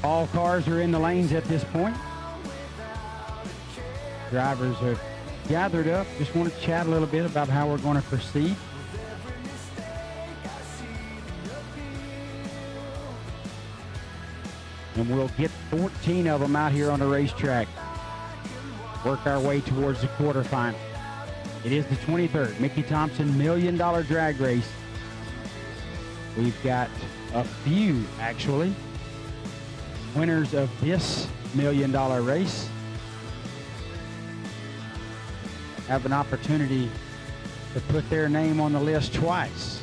All cars are in the lanes at this point. Drivers have gathered up. Just want to chat a little bit about how we're going to proceed. And we'll get 14 of them out here on the racetrack. Work our way towards the quarterfinal. It is the 23rd Mickey Thompson $1 Million Drag Race. We've got a few, actually, winners of this $1 Million race have an opportunity to put their name on the list twice.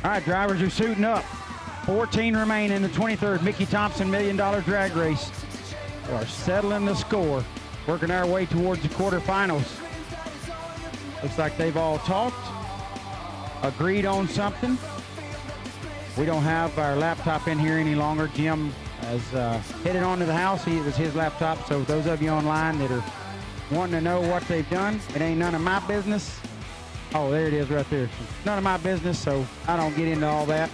All right, drivers are suiting up. 14 remain in the 23rd Mickey Thompson $1 Million Drag Race. We are settling the score, working our way towards the quarterfinals. Looks like they've all talked, agreed on something. We don't have our laptop in here any longer. Jim has headed on to the house. It was his laptop, so those of you online that are wanting to know what they've done, it ain't none of my business. Oh, there it is right there. None of my business, so I don't get into all that.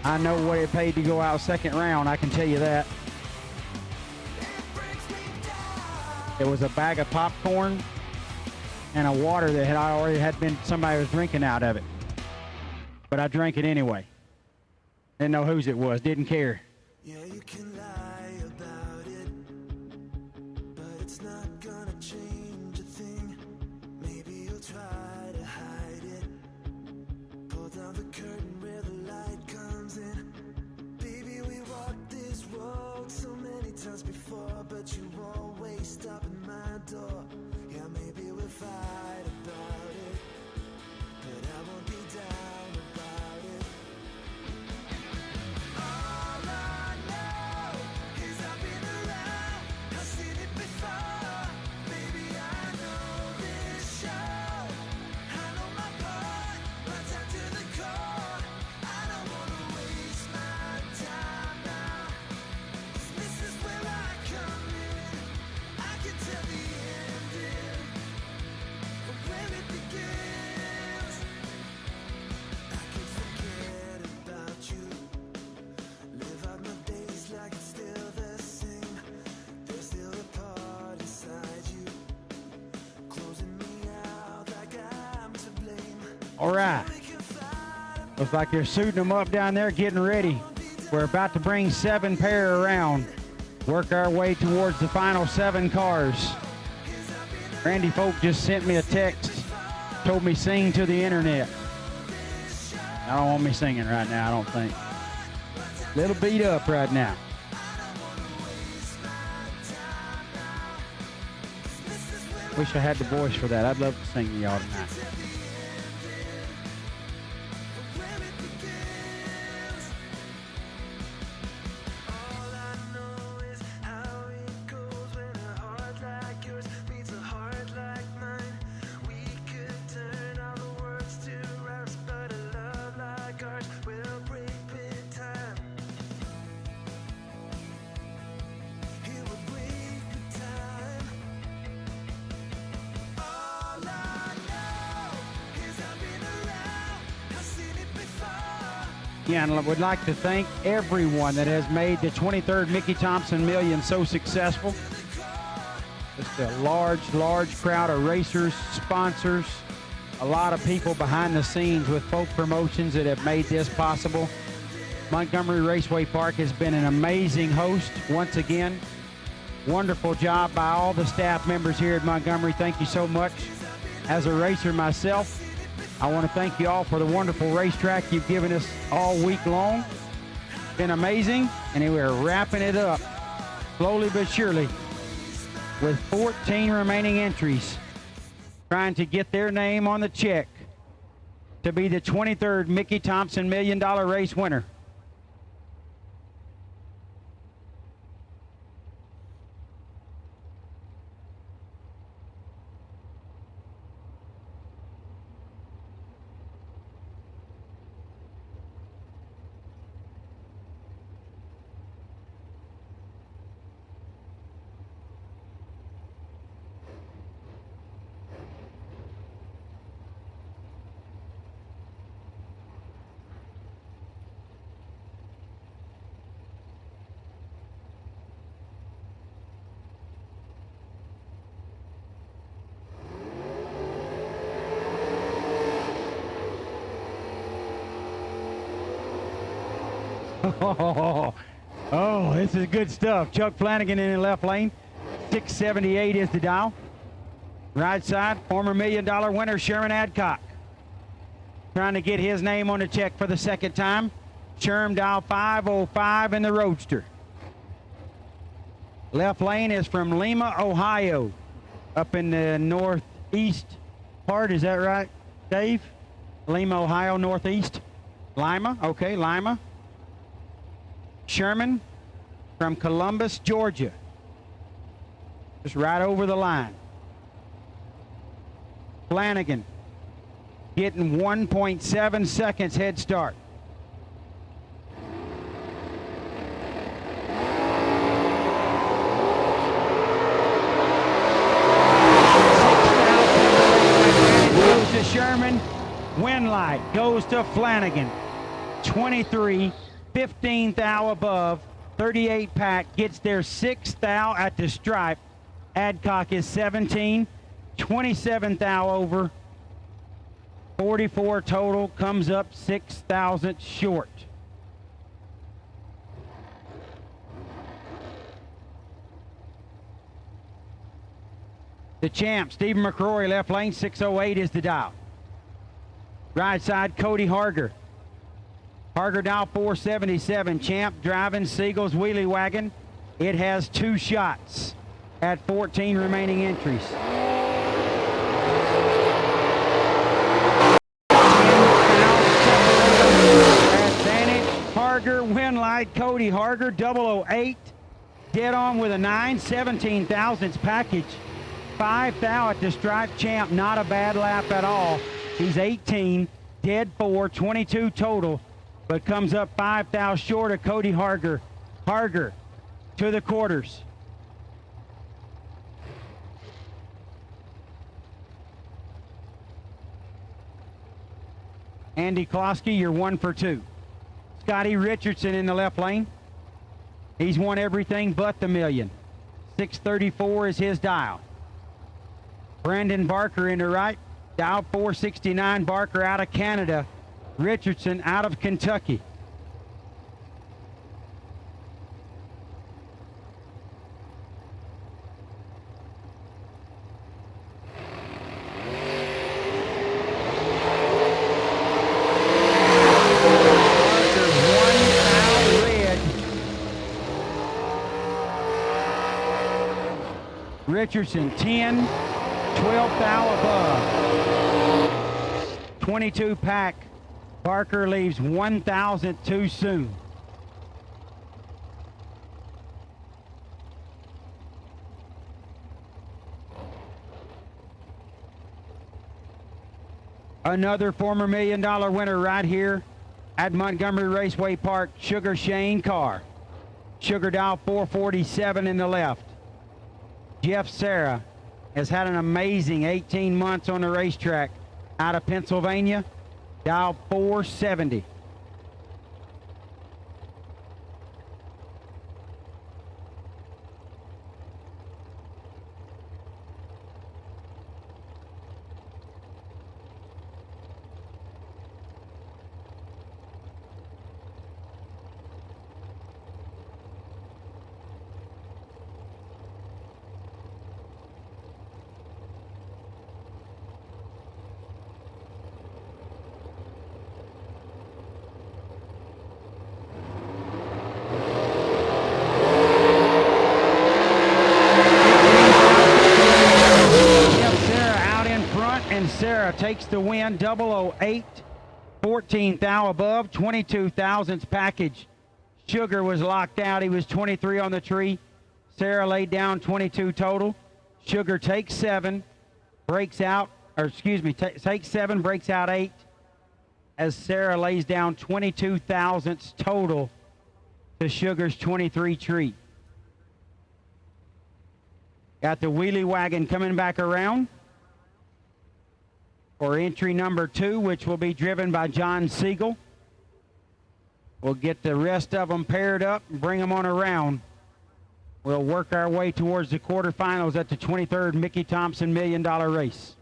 I know what it paid to go out second round, I can tell you that. It was a bag of popcorn and a water that somebody was drinking out of it. But I drank it anyway. Didn't know whose it was, didn't care. Yeah, you can lie about it, but it's not gonna change a thing. Maybe you'll try to hide it. Pull down the curtain where the light comes in. Baby, we walked this road so many times before, but you always stop at my door. Yeah, maybe we'll fight about it, but I won't be down about it. All I know All right. Looks like they're suiting them up down there, getting ready. We're about to bring 7 pair around. Work our way towards the final 7 cars. Randy Folk just sent me a text, told me sing to the internet. I don't want me singing right now, I don't think. Little beat up right now. Wish I had the voice for that. I'd love to sing to y'all tonight. Yeah, and I would like to thank everyone that has made the 23rd Mickey Thompson Million so successful. Just a large crowd of racers, sponsors, a lot of people behind the scenes with Folk Promotions that have made this possible. Montgomery Raceway Park has been an amazing host once again. Wonderful job by all the staff members here at Montgomery. Thank you so much. As a racer myself, I want to thank you all for the wonderful racetrack you've given us all week long. It's been amazing, and we're wrapping it up slowly but surely with 14 remaining entries trying to get their name on the check to be the 23rd Mickey Thompson $1 Million race winner. Oh, this is good stuff. Chuck Flanagan in the left lane. 678 is the dial. Right side, former $1 Million winner Sherman Adcock. Trying to get his name on the check for the second time. Sherm dial 505 in the Roadster. Left lane is from Lima, Ohio. Up in the northeast part, is that right, Dave? Lima, Ohio, northeast. Lima, okay, Lima. Sherman from Columbus, Georgia. Just right over the line. Flanagan getting 1.7 seconds head start. Goes to Sherman. Win light goes to Flanagan. 23. 15th thou above, 38 pack, gets their 6th thou at the stripe. Adcock is 17, 27th thou over, 44 total, comes up 6,000 short. The champ, Stephen McCrory, left lane, 608 is the dial. Right side, Cody Harger. Harger dial 477. Champ driving Siegel's wheelie wagon. It has 2 shots at 14 remaining entries. Advantage, Harger, win light, Cody Harger, 008. Dead on with a 9, 17 thousandths package. 5 thou at the stripe. Champ, not a bad lap at all. He's 18, dead 4, 22 total. But comes up 5 thou short of Cody Harger. Harger to the quarters. Andy Klosky, you're 1 for 2. Scotty Richardson in the left lane. He's won everything but the million. 634 is his dial. Brandon Barker in the right. Dial 469, Barker out of Canada. Richardson out of Kentucky. Richardson 10, 12th thou above. 22 pack. Barker leaves 1,000 too soon. Another former $1 million winner right here at Montgomery Raceway Park, Sugar Shane Carr. Sugar dial 447 in the left. Jeff Serra has had an amazing 18 months on the racetrack out of Pennsylvania. Dial 470. Sarah takes the win, 008, 14th thou above, 22 thousandths package. Sugar was locked out. He was 23 on the tree. Sarah laid down 22 total. Sugar takes 7, breaks out, or excuse me, takes 7, breaks out 8, as Sarah lays down 22 thousandths total to Sugar's 23 tree. Got the wheelie wagon coming back around for entry number 2, which will be driven by John Siegel. We'll get the rest of them paired up and bring them on around. We'll work our way towards the quarterfinals at the 23rd Mickey Thompson $1 million race.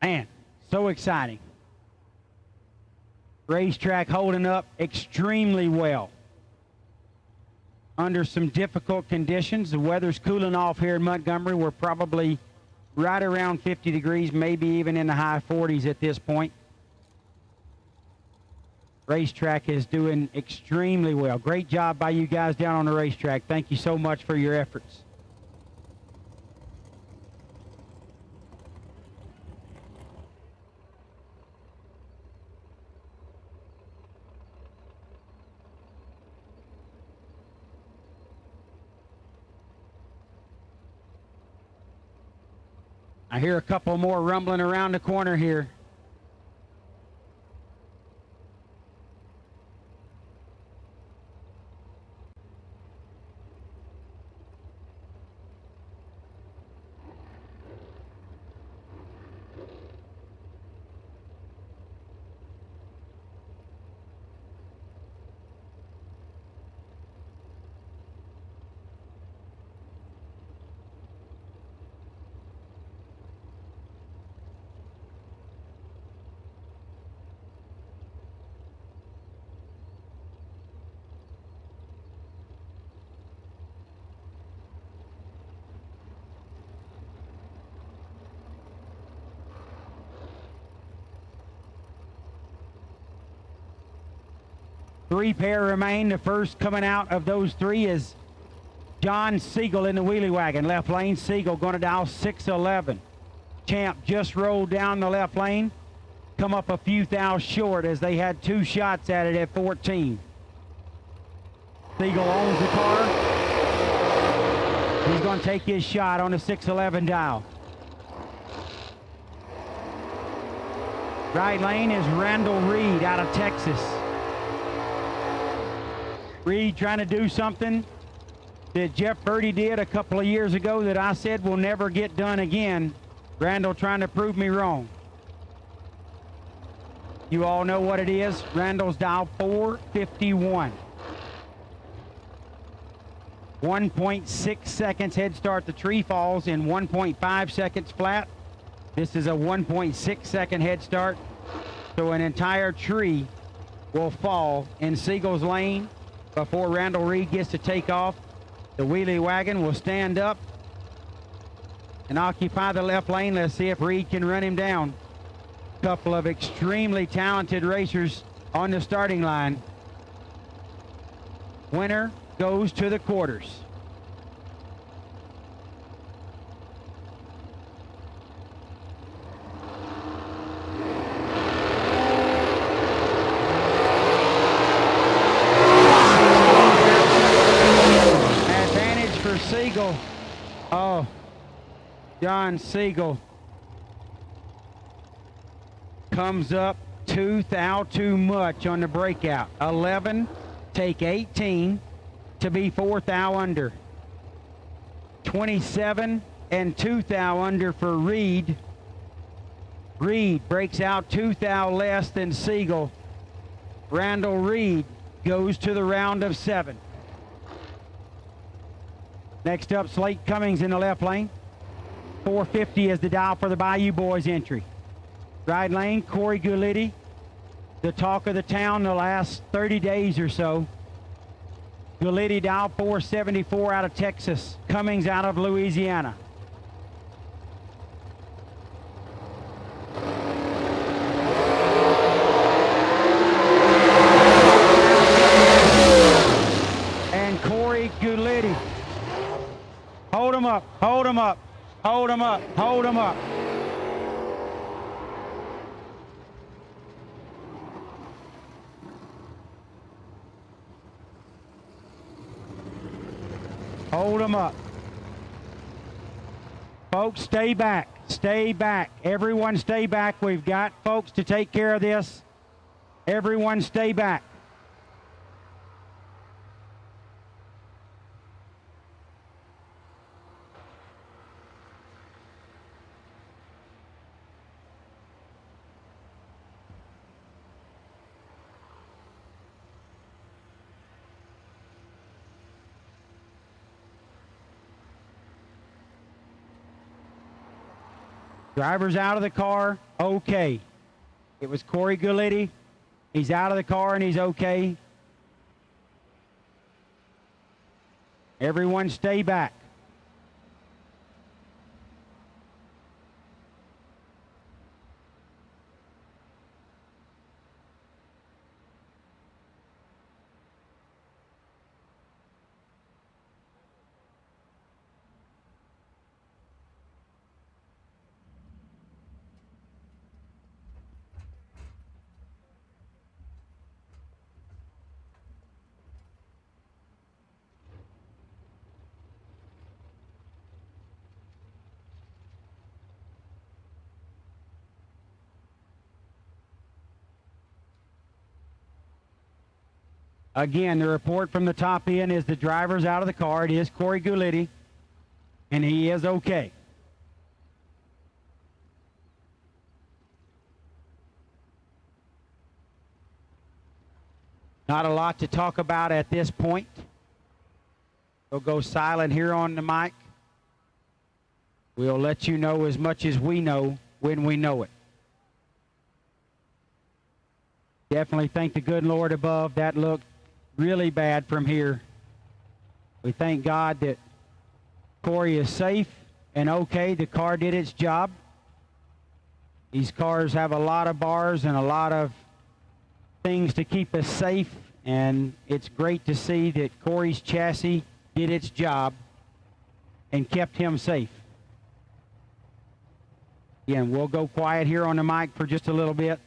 Man, so exciting. Racetrack holding up extremely well under some difficult conditions. The weather's cooling off here in Montgomery. We're probably right around 50 degrees, maybe even in the high 40s at this point. Racetrack is doing extremely well. Great job by you guys down on the racetrack. Thank you so much for your efforts. I hear a couple more rumbling around the corner here. Three pair remain. The first coming out of those three is John Siegel in the wheelie wagon. Left lane, Siegel going to dial 611. Champ just rolled down the left lane. come up a few thou short as they had 2 shots at it at 14. Siegel owns the car. He's going to take his shot on the 611 dial. Right lane is Randall Reed out of Texas. Reed trying to do something that Jeff Birdie did a couple of years ago that I said will never get done again. Randall trying to prove me wrong. You all know what it is. Randall's dial 451. 1.6 seconds head start. The tree falls in 1.5 seconds flat. This is a 1.6 second head start. So an entire tree will fall in Siegel's lane before Randall Reed gets to take off. The wheelie wagon will stand up and occupy the left lane. Let's see if Reed can run him down. Couple of extremely talented racers on the starting line. Winner goes to the quarters. Advantage for Siegel. Oh, John Siegel comes up 2 thou too much on the breakout. 11, take 18 to be 4 thou under. 27 and 2 thou under for Reed. Reed breaks out 2 thou less than Siegel. Randall Reed goes to the round of 7. Next up, Slate Cummings in the left lane. 450 is the dial for the Bayou Boys entry. Right lane, Corey Gulitti, the talk of the town the last 30 days or so. Gulitti dial 474 out of Texas. Cummings out of Louisiana. And Corey Gulitti. Hold him up, hold him up, hold him up, hold him up. Hold them up. Folks, stay back. Stay back. Everyone stay back. We've got folks to take care of this. Everyone stay back. Driver's out of the car, okay. It was Corey Gulitti. He's out of the car and he's okay. Everyone stay back. Again, the report from the top end is the driver's out of the car. It is Corey Gulitti, and he is okay. Not a lot to talk about at this point. We'll go silent here on the mic. We'll let you know as much as we know when we know it. Definitely thank the good Lord above. That looked really bad from here. We thank God that Corey is safe and okay. The car did its job. These cars have a lot of bars and a lot of things to keep us safe, and it's great to see that Corey's chassis did its job and kept him safe. Again, we'll go quiet here on the mic for just a little bit.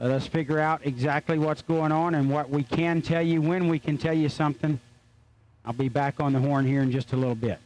Let us figure out exactly what's going on and what we can tell you when we can tell you something. I'll be back on the horn here in just a little bit.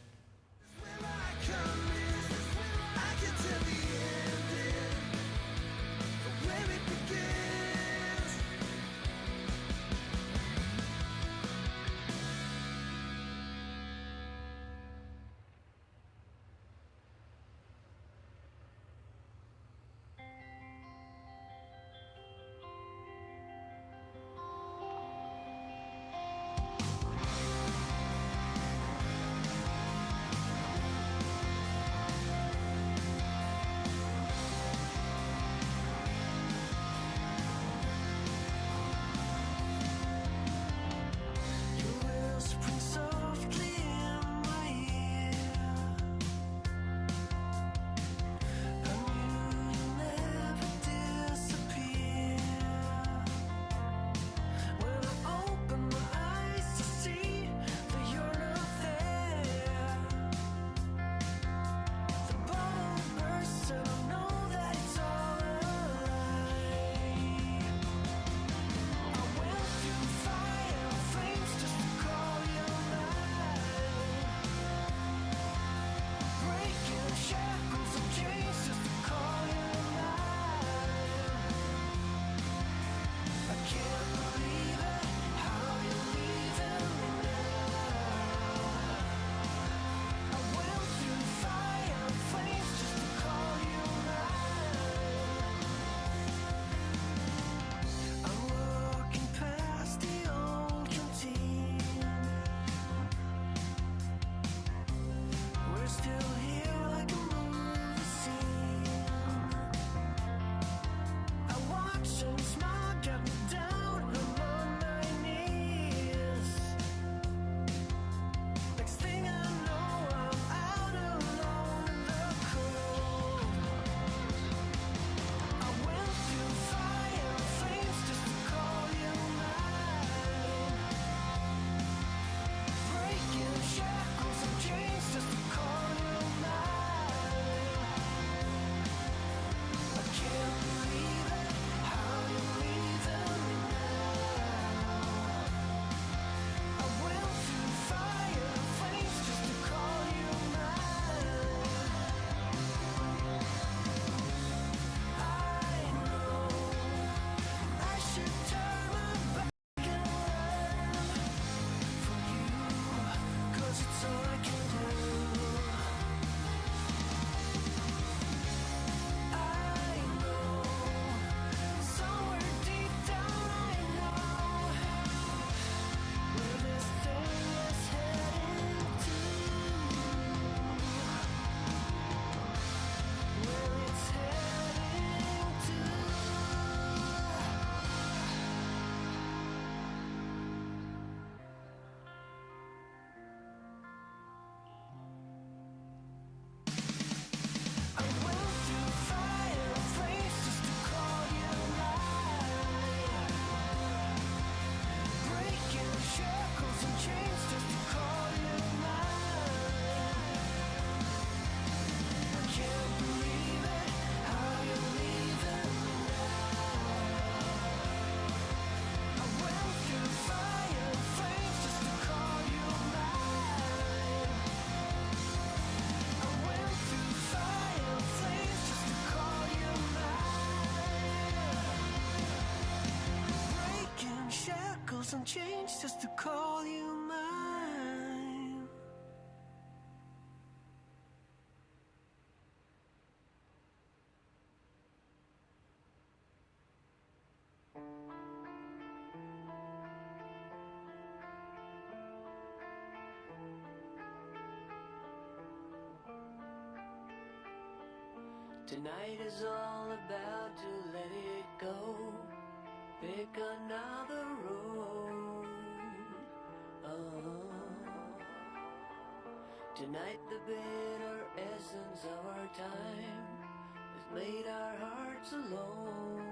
And change just to call you mine. Tonight is all about to let it go. Pick another road. Tonight the bitter essence of our time has made our hearts alone.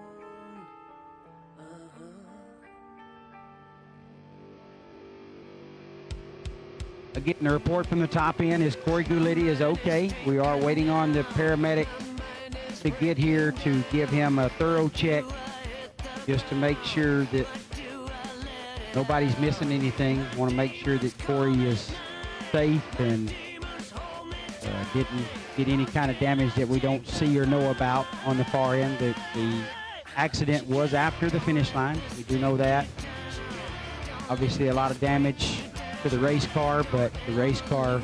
Again, the report from the top end is Corey Gulitti is okay. We are waiting on the paramedic to get here to give him a thorough check just to make sure that nobody's missing anything. Want to make sure that Corey is safe and didn't get any kind of damage that we don't see or know about on the far end. The accident was after the finish line. We do know that. Obviously a lot of damage to the race car, but the race car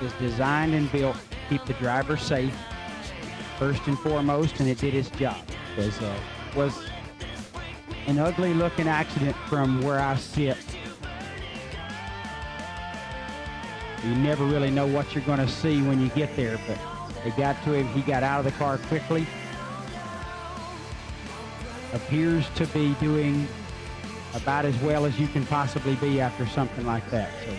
is designed and built to keep the driver safe first and foremost, and it did its job. It was an ugly looking accident from where I sit. You never really know what you're going to see when you get there, but they got to him. He got out of the car quickly. Appears to be doing about as well as you can possibly be after something like that. So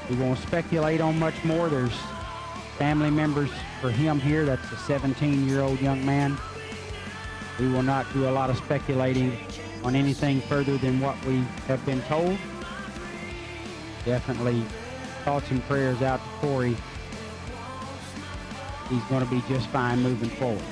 we won't speculate on much more. There's family members for him here. That's a 17-year-old young man. We will not do a lot of speculating on anything further than what we have been told. Definitely thoughts and prayers out to Corey. He's going to be just fine moving forward.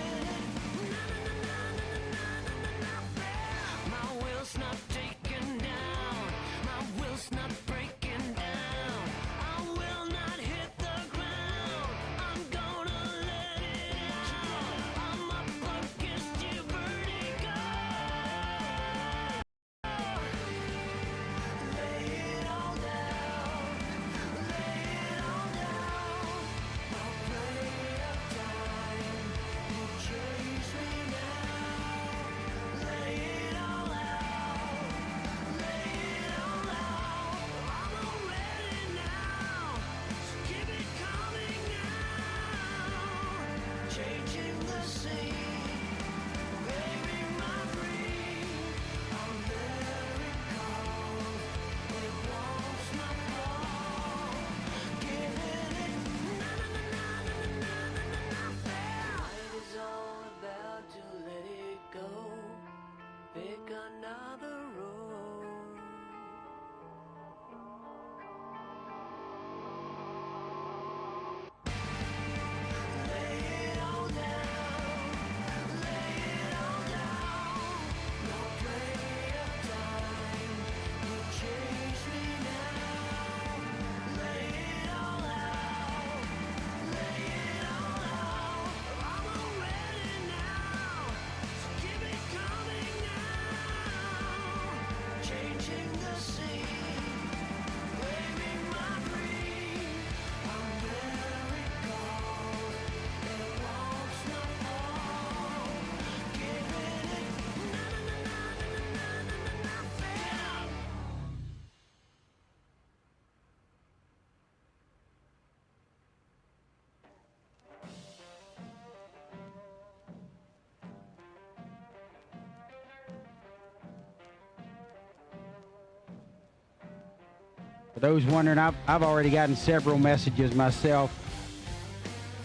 For those wondering, I've already gotten several messages myself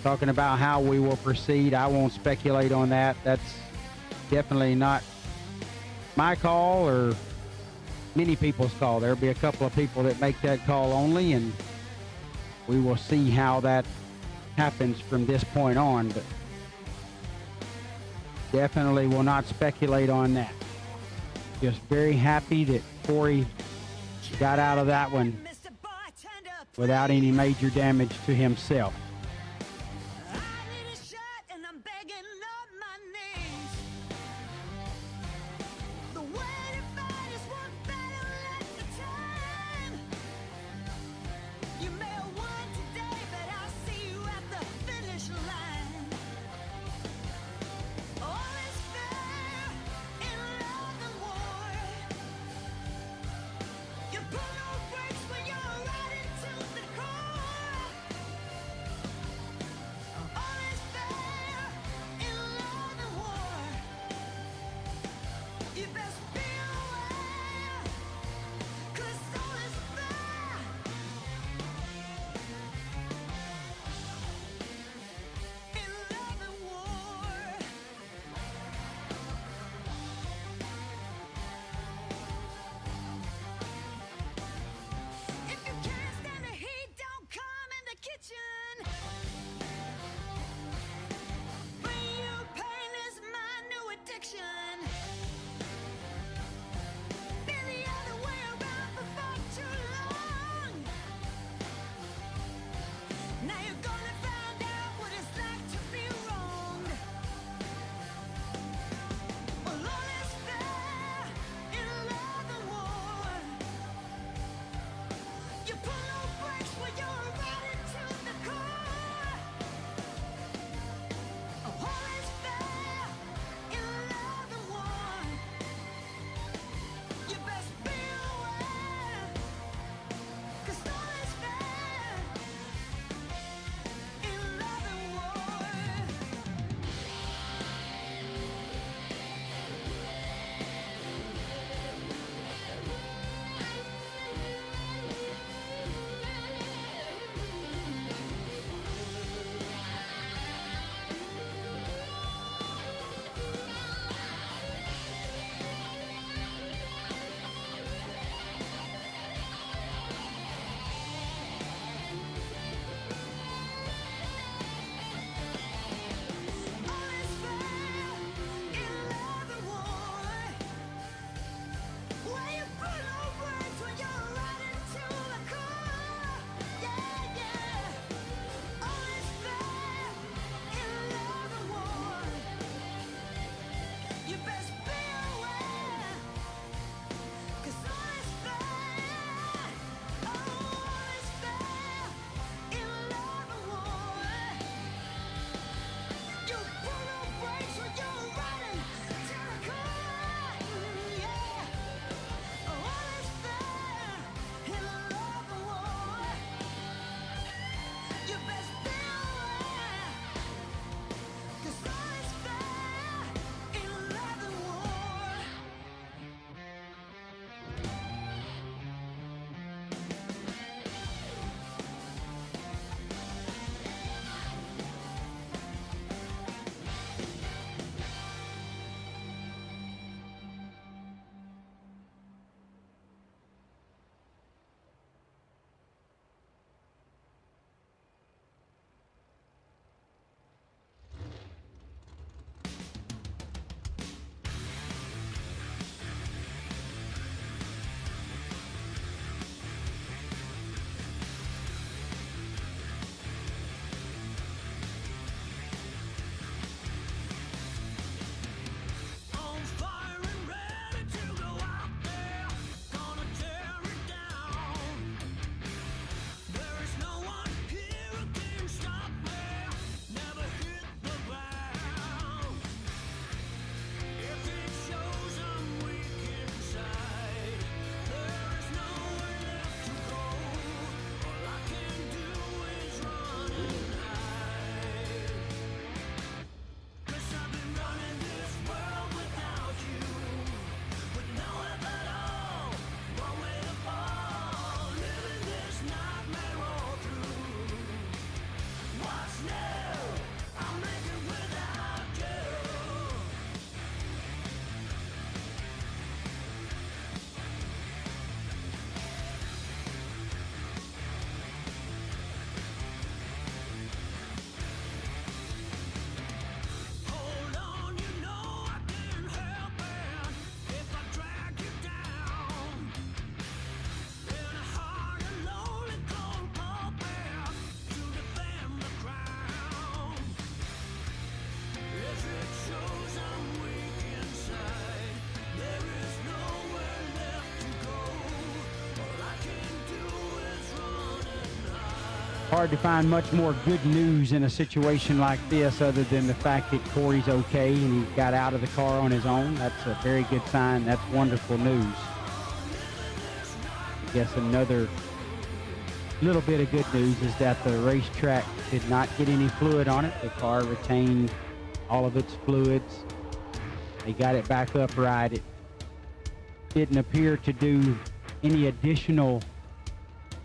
talking about how we will proceed. I won't speculate on that. That's definitely not my call or many people's call. There'll be a couple of people that make that call only, and we will see how that happens from this point on, but definitely will not speculate on that. Just very happy that Corey got out of that one without any major damage to himself. hard to find much more good news in a situation like this other than the fact that Corey's okay and he got out of the car on his own. That's a very good sign. That's wonderful news. I guess another little bit of good news is that the racetrack did not get any fluid on it. The car retained all of its fluids. They got it back upright. It didn't appear to do any additional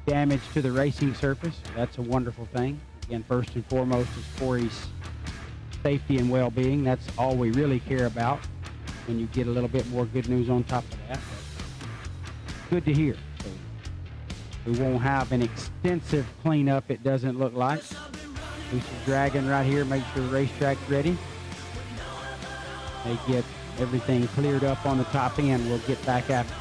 damage to the racing surface. That's a wonderful thing. Again, first and foremost is Corey's safety and well-being. That's all we really care about. When you get a little bit more good news on top of that, that's good to hear. So we won't have an extensive cleanup, it doesn't look like. Loose dragon right here, make sure the racetrack's ready. They get everything cleared up on the top end. We'll get back after.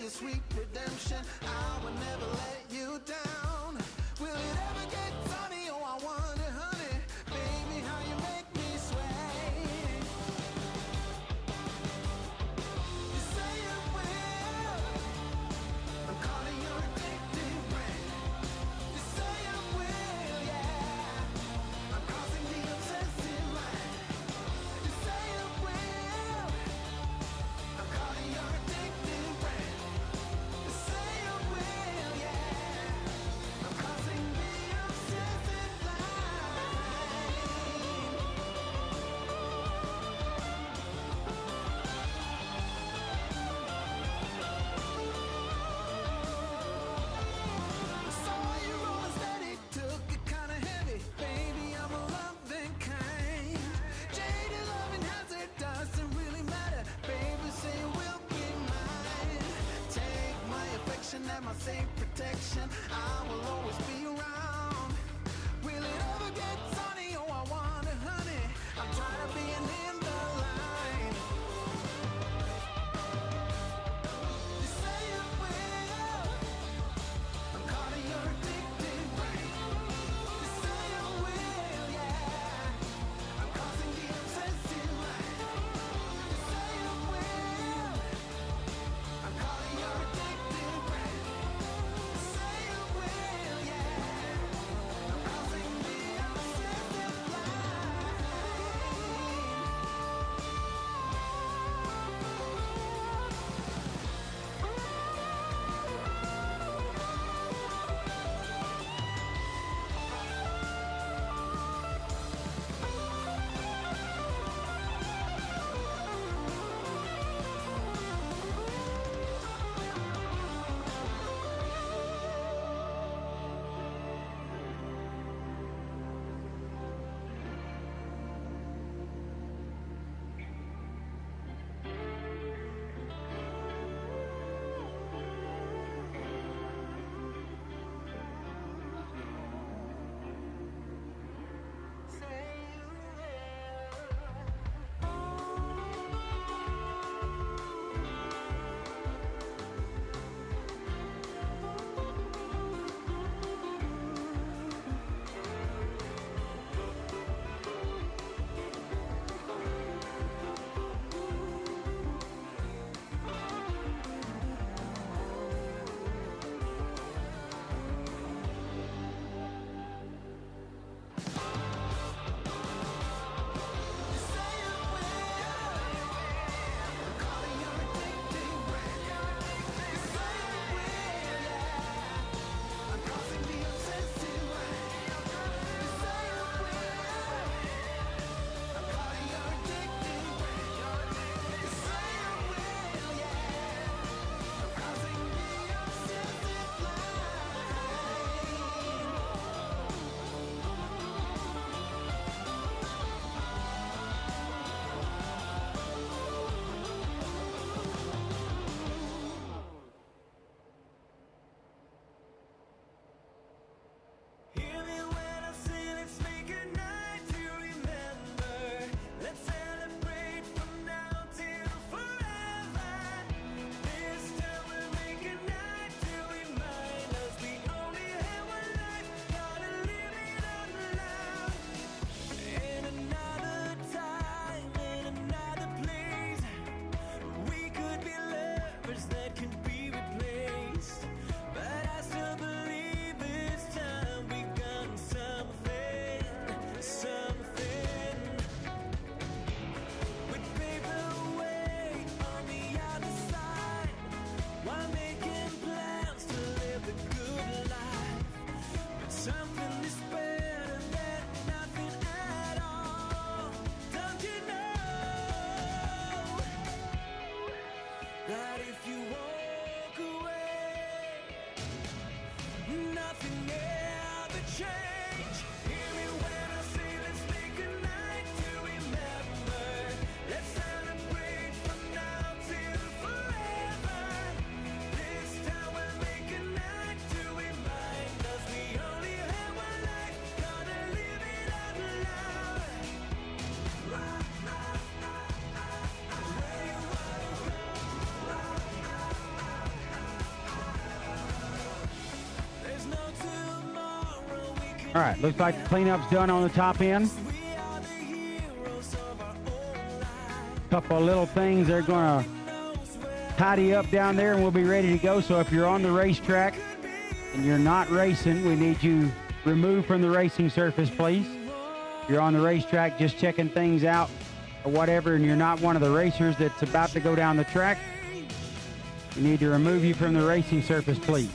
Sweet redemption, I will never let you down. Will it ever get sunny? Oh, I wonder, honey, baby, how you make me sway. You say you will. I'm calling your addictive brain. You say I will, yeah. I'm crossing the obsessive line. You say you will. I'm calling your addictive brain. You say you All right, looks like the cleanup's done on the top end. Couple of little things they're going to tidy up down there, and we'll be ready to go. So if you're on the racetrack and you're not racing, we need you removed from the racing surface, please. If you're on the racetrack just checking things out or whatever, and you're not one of the racers that's about to go down the track, we need to remove you from the racing surface, please.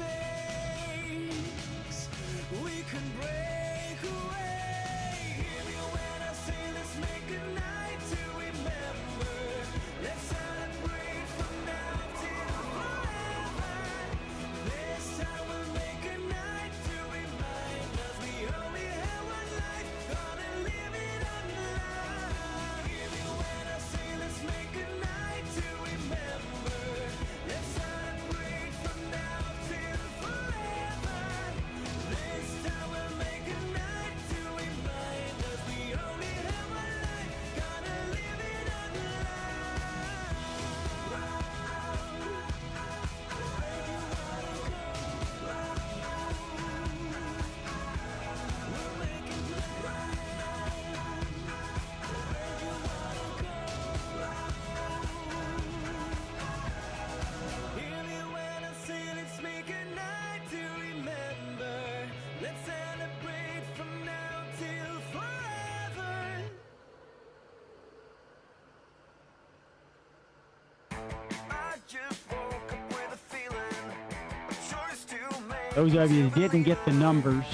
Those of you that didn't get the numbers,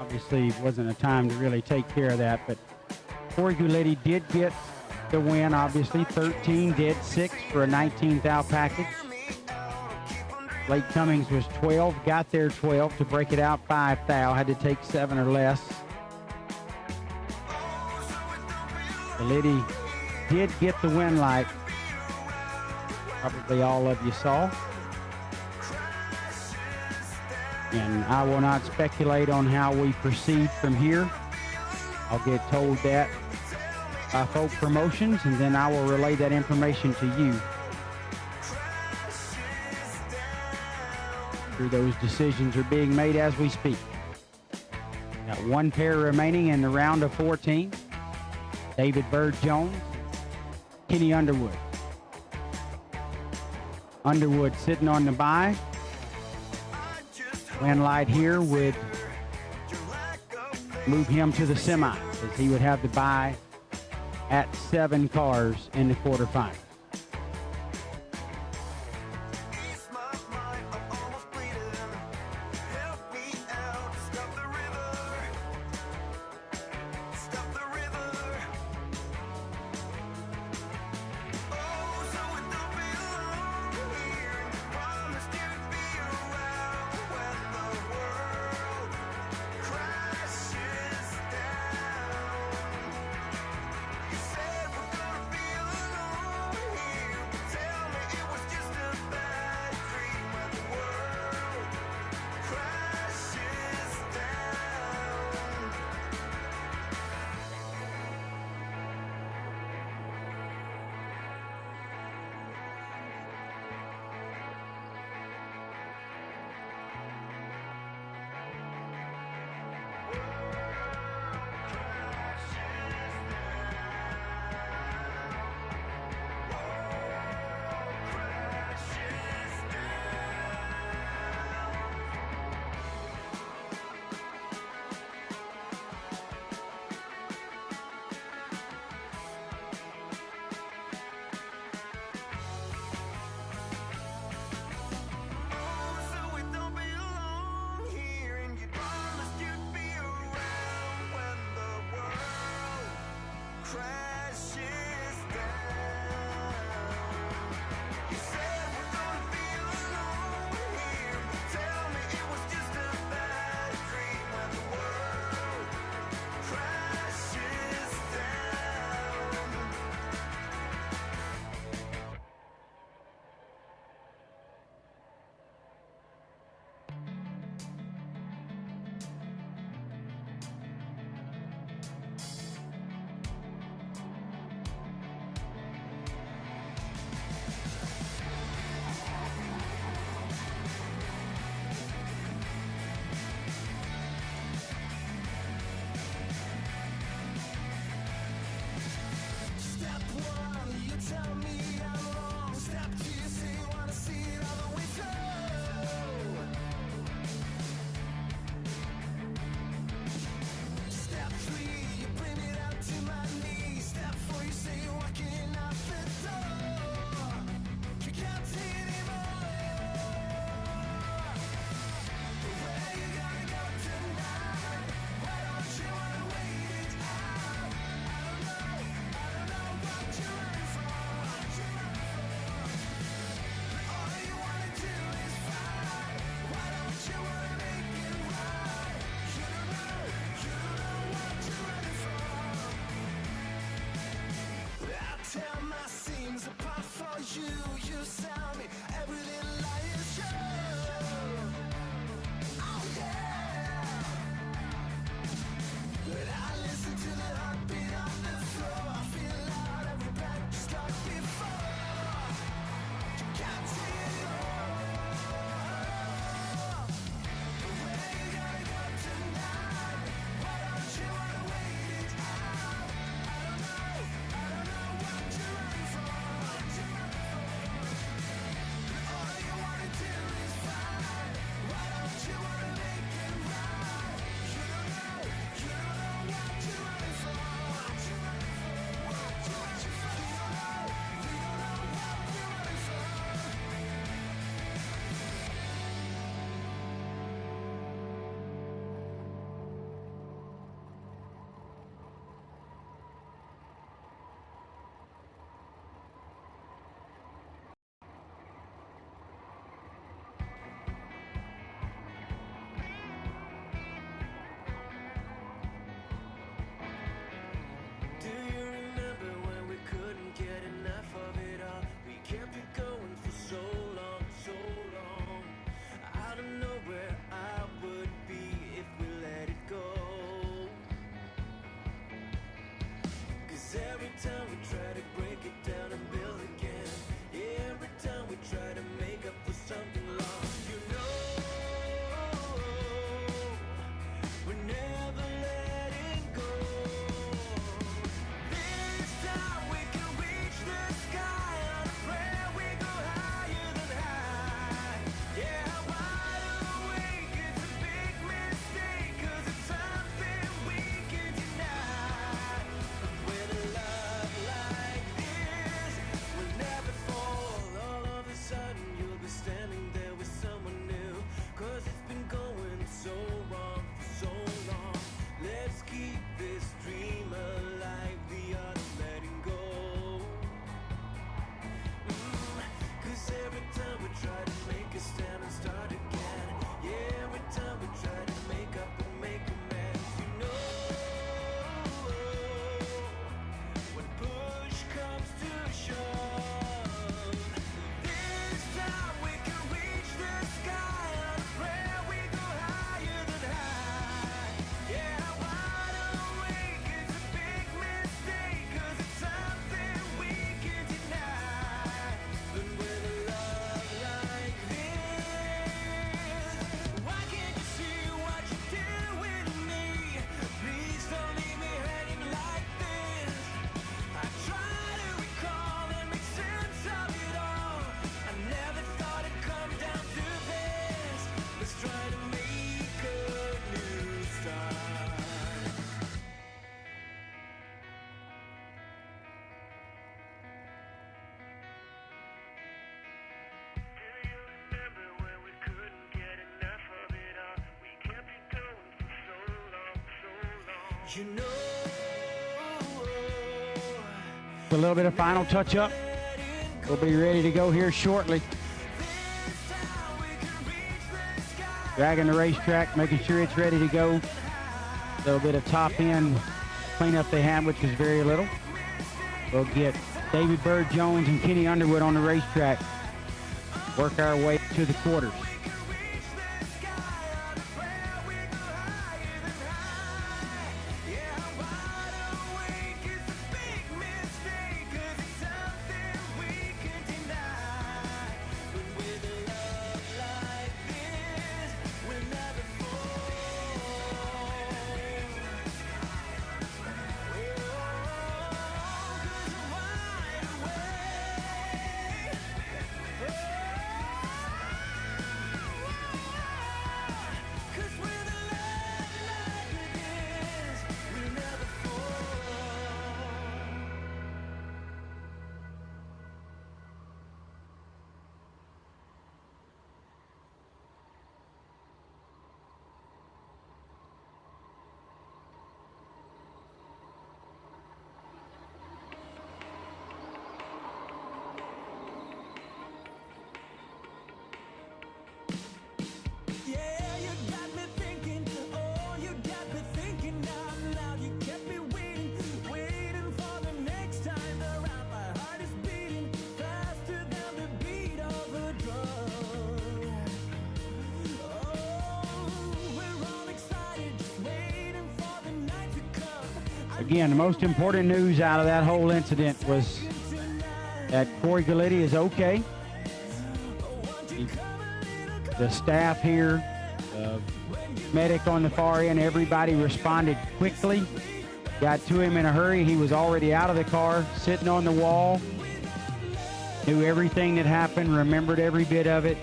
obviously it wasn't a time to really take care of that, but Corey Guletti did get the win, obviously. 13 did 6 for a 19th out package. Blake Cummings was 12, got there 12 to break it out 5 thou, had to take 7 or less. Guletti did get the win light. Probably all of you saw. And I will not speculate on how we proceed from here. I'll get told that by Folk Promotions, and then I will relay that information to you. Those decisions are being made as we speak. Got 1 pair remaining in the round of 14. David Bird Jones, Kenny Underwood. Underwood sitting on the bye. Win light here would move him to the semi, as he would have the bye at 7 cars in the quarterfinal. things apart for you. You sell me every little lie is true. Oh yeah. But I listen to the heartbeat on the floor. I feel loud every breath just like before. You can't take it anymore. But where you gonna go tonight? Why don't you wanna wait it out? I don't know what you're running from. All you wanna do is fight. Why don't you wanna make it right? You don't know what you're running from. What you running from? We don't know what we're running from. Do you remember when we couldn't get enough of it all? We kept it going for so long, so long. I don't know where I would be if we let it go. 'Cause every time we try to break it down and build again, yeah, every time we try to make up for something lost, you know, we're never letting go. This time we can reach the sky on a prayer. We go higher than high. Yeah, wide awake, it's a big mistake, 'cause it's something we can deny. But with a love like this, we'll never fall. All of a sudden you'll be standing there with someone new, 'cause it's been going so wrong for so long. Let's keep this dream alive, the art of letting go. 'Cause every time we try to make a stand and start again, yeah, every time we try to make up and make amends, you know, when push comes to shove, this time we can reach the sky on a prayer. We go higher than high. Yeah, wide awake, it's a big mistake, 'cause it's something we can deny. But with a love like this, why can't you see what you're doing to me? Please don't leave me hanging like this. I try to recall and make sense of it all. I never thought it'd come down to this. Let's try to make a new start. Do you remember when we couldn't get enough of it all? We kept it going for so long, so long. You know, A little bit of final touch up. We'll be ready to go here shortly. this time we can reach the sky. Dragging the racetrack, making sure it's ready to go. A little bit of top end cleanup they have, which is very little. We'll get David Bird Jones and Kenny Underwood on the racetrack. Work our way to the quarters. We can reach the sky on a prayer. We go higher than high. Yeah, wide awake, it's a big mistake, 'cause it's something we can deny. But with a love like this, we'll never fall. 'Cause I'm wide awake. Again, the most important news out of that whole incident was that Corey Galletti is okay. The staff here, medic on the far end, everybody responded quickly. Got to him in a hurry. He was already out of the car, sitting on the wall. Knew everything that happened, remembered every bit of it.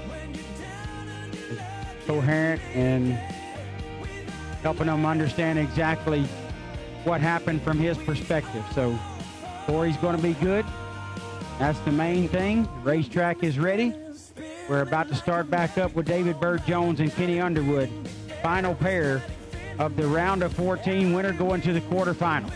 Coherent and helping them understand exactly what happened from his perspective. So Corey's going to be good. That's the main thing. The racetrack is ready. We're about to start back up with David Bird Jones and Kenny Underwood. Final pair of the round of 14 winner going to the quarterfinal.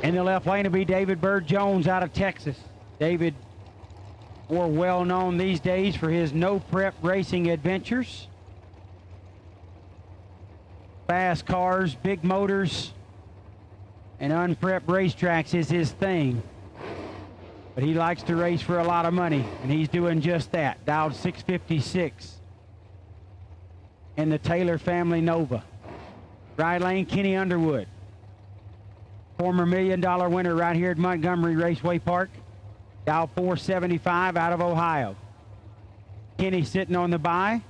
In the left lane will be David Bird Jones out of Texas. David, more well known these days for his no prep racing adventures. Fast cars, big motors, and unprepped racetracks is his thing. But he likes to race for a lot of money, and he's doing just that. Dialed 656 in the Taylor family Nova. Right lane, Kenny Underwood. Former $1 million winner right here at Montgomery Raceway Park. Dial 475 out of Ohio. Kenny sitting on the bye.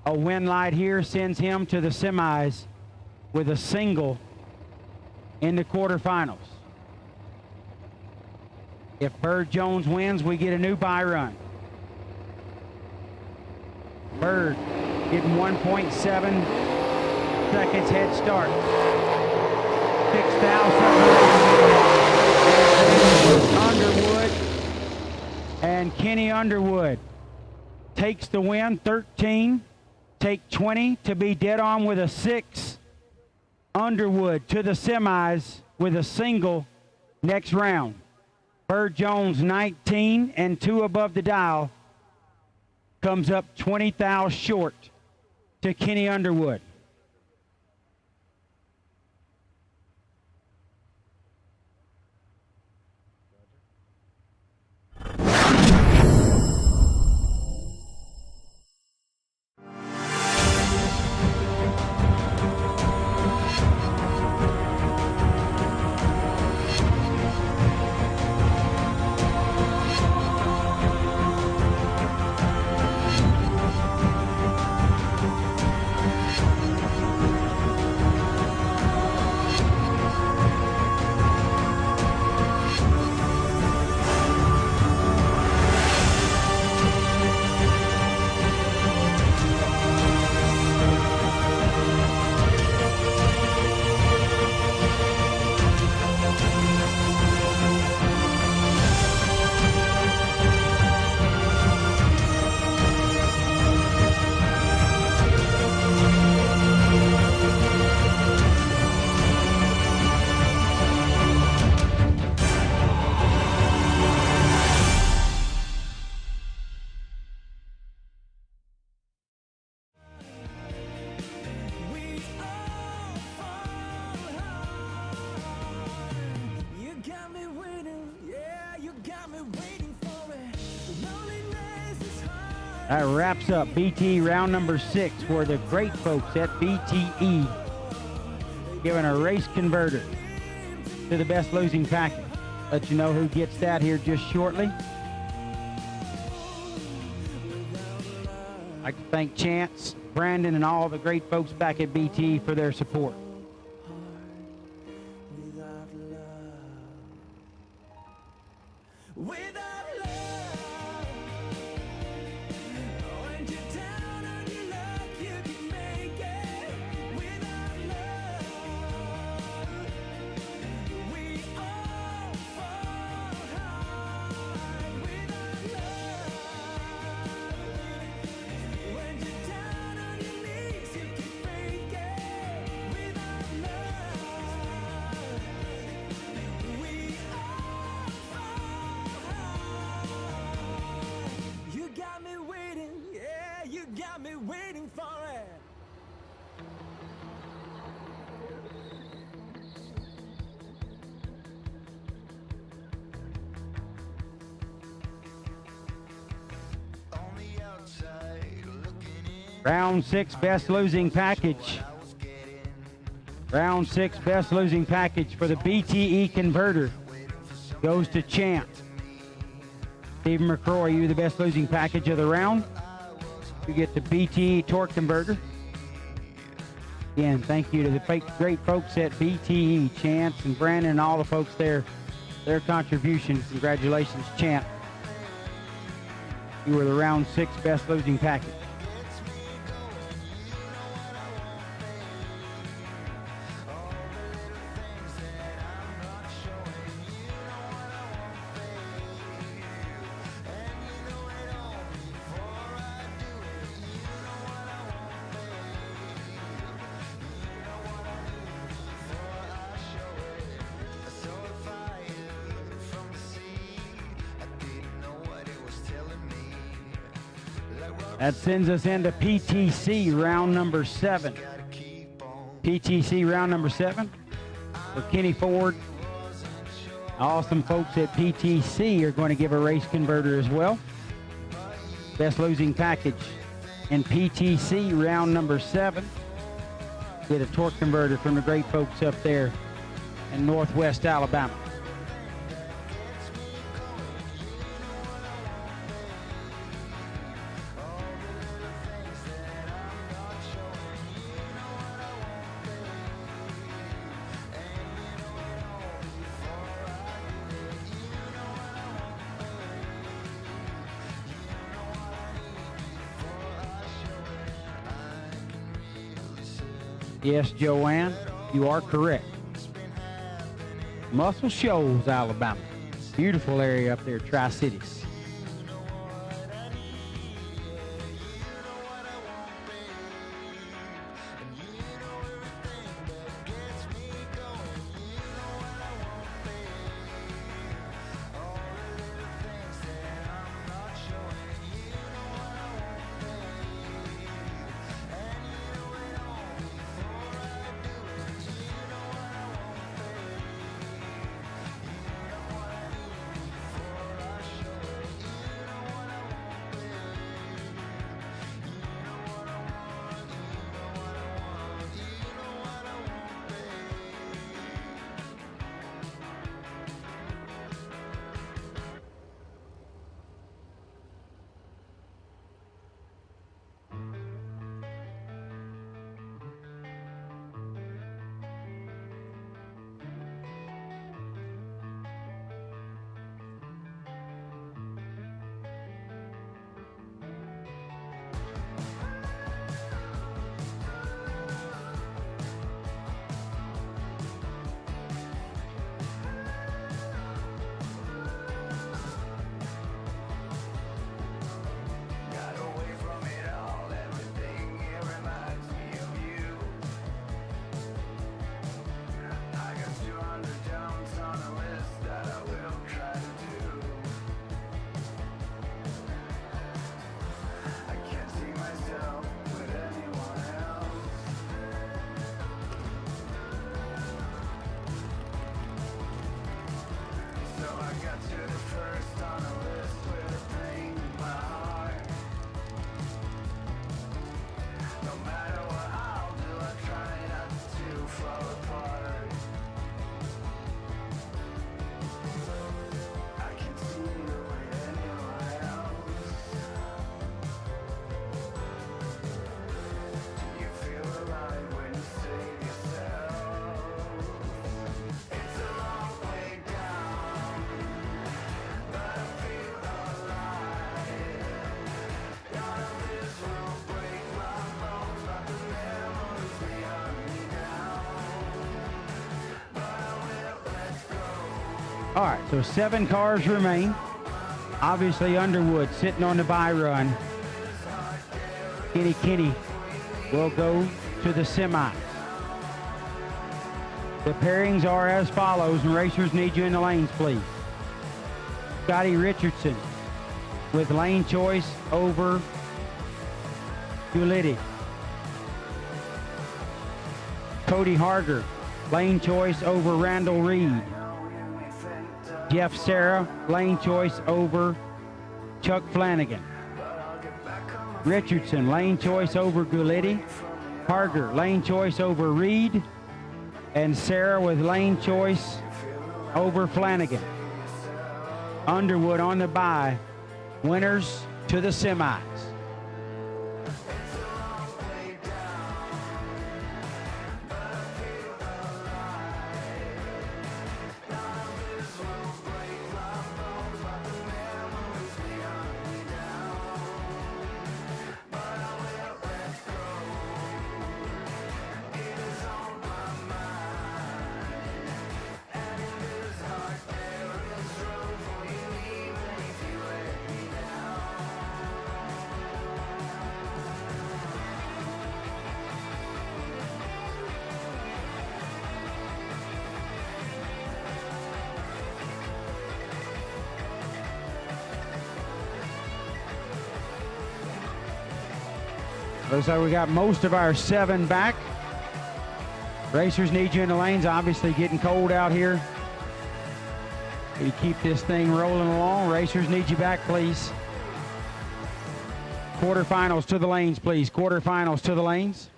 A win light here sends him to the semis with a single in the quarterfinals. If Bird Jones wins, we get a new bye run. Bird getting 1.7 seconds head start. 6,000. Underwood and Kenny Underwood takes the win, 13. Take 20 to be dead on with a 6. Underwood to the semis with a single next round. Bird Jones 19 and 2 above the dial comes up 20 thou short to Kenny Underwood. That wraps up BTE round number 6 for the great folks at BTE, giving a race converter to the best losing package. Let you know who gets that here just shortly. I'd like to thank Chance, Brandon, and all the great folks back at BTE for their support. got me waiting for it. On the outside, looking in. Round 6 best losing package. Round 6 best losing package for the BTE converter goes to Champ. Stephen McCroy, you the best losing package of the round. You get the BTE torque converter. Again, thank you to the great folks at BTE, Chance and Brandon and all the folks there. Their contribution. Congratulations, Champ. You were the round 6 best losing package. That sends us into PTC round number 7. PTC round number 7 for Kenny Ford. Awesome folks at PTC are going to give a race converter as well. Best losing package in PTC round number 7. Get a torque converter from the great folks up there in Northwest Alabama. Yes, Joanne, you are correct. Muscle Shoals, Alabama. Beautiful area up there, Tri-Cities. All right, so 7 cars remain. Obviously, Underwood sitting on the bye run. Kenny will go to the semis. The pairings are as follows, and racers need you in the lanes, please. Scotty Richardson with lane choice over Gulitti. Cody Harger, lane choice over Randall Reed. Jeff Serra, lane choice over Chuck Flanagan. Richardson, lane choice over Gulitti. Harger, lane choice over Reed. And Serra with lane choice over Flanagan. Underwood on the bye. Winners to the semis. Looks like we got most of our 7 back. Racers need you in the lanes. Obviously getting cold out here. You keep this thing rolling along. Racers need you back, please. Quarterfinals to the lanes, please. Quarterfinals to the lanes.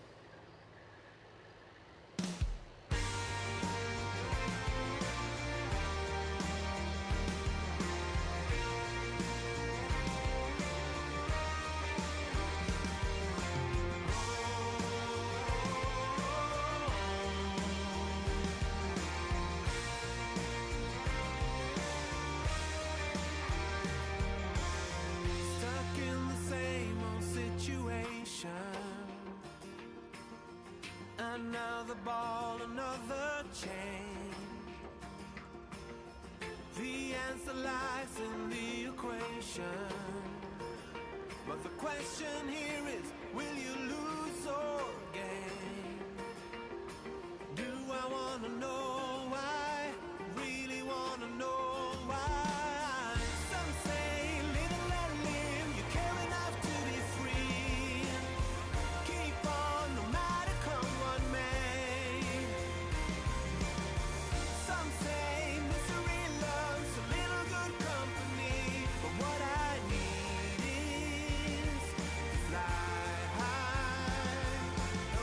Another ball, another chain. The answer lies in the equation. But the question here is, will you lose or gain? Do I want to know why? Really want to know why? Some say live and let live. You care enough to be free. Keep on no matter come what may. Some say misery loves a little good company. But what I need is to fly high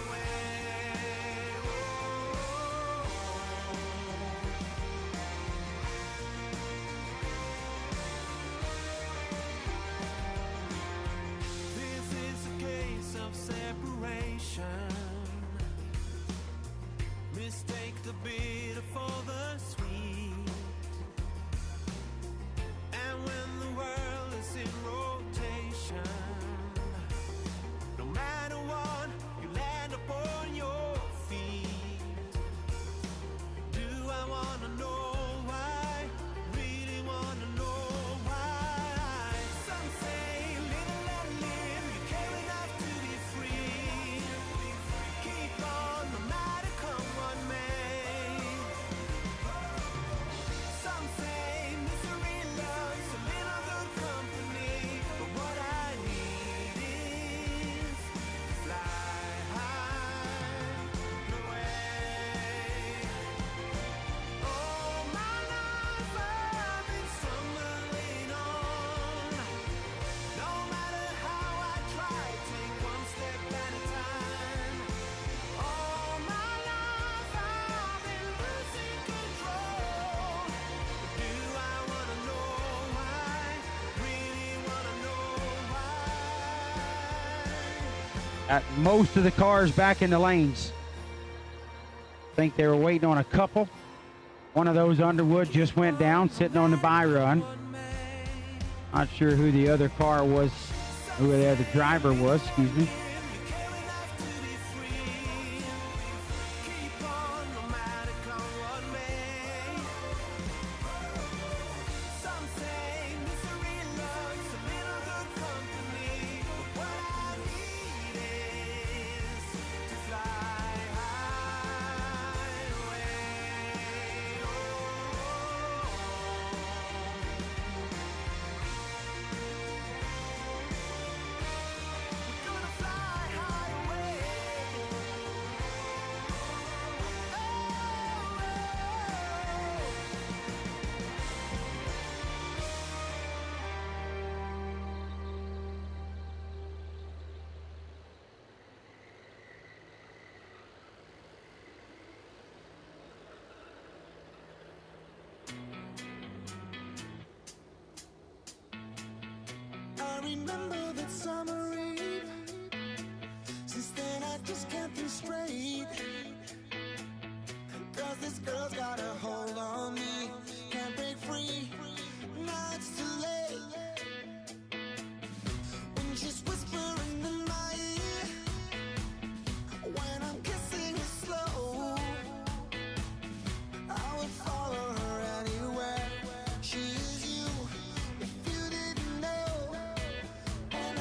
away. This is a case of separation. Mistake the bitter for the sweet. And when the world is in rotation, no matter what, you land upon your feet. Do I want to know why? Really want to know why? Some say live and let live. You care enough to be free. Keep on no matter come what may. Some say misery loves a little good company. But what I need is to fly high away. All my life I've been stumbling on. No matter how I try, take one step at a time. All my life I've been losing control. Do I want to know why? Really want to know why? Got most of the cars back in the lanes. Think they were waiting on a couple. One of those Underwood just went down, sitting on the bye run. Not sure who the other car was, who the other driver was, excuse me. You care enough to be free. Keep on no matter come what may. Some say misery loves a little good company. But what I need is to fly high away. We're gonna fly remember that summer eve. Since then I just can't think straight. Cause this girl's got a hold on me. Can't break free. Now it's too late. When she's whispering in my ear, when I'm kissing her slow, I would follow her anywhere. She is you, if you didn't know. And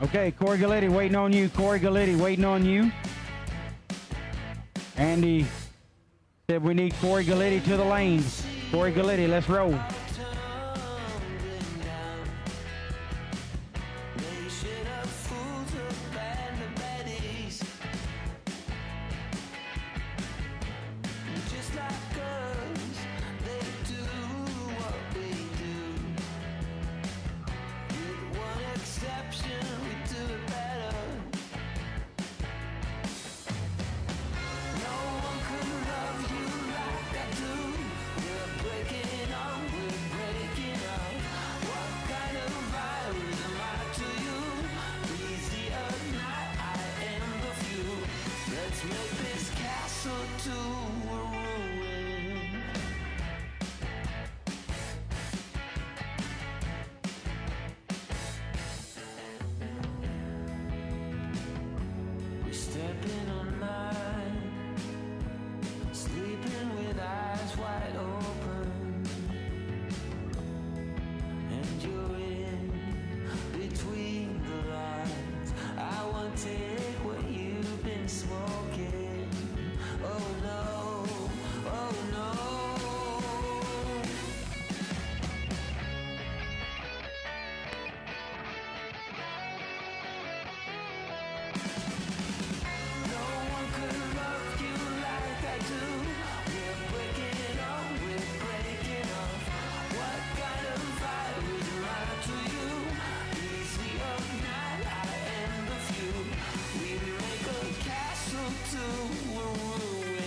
Okay, Corey Galletti waiting on you. Corey Galletti waiting on you. Andy said we need Corey Galletti to the lanes. Corey Galletti, let's roll.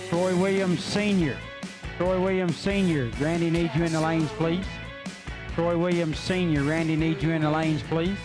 Troy Williams Sr. Troy Williams Sr. Randy needs you in the lanes, please. Troy Williams Sr. Randy needs you in the lanes, please.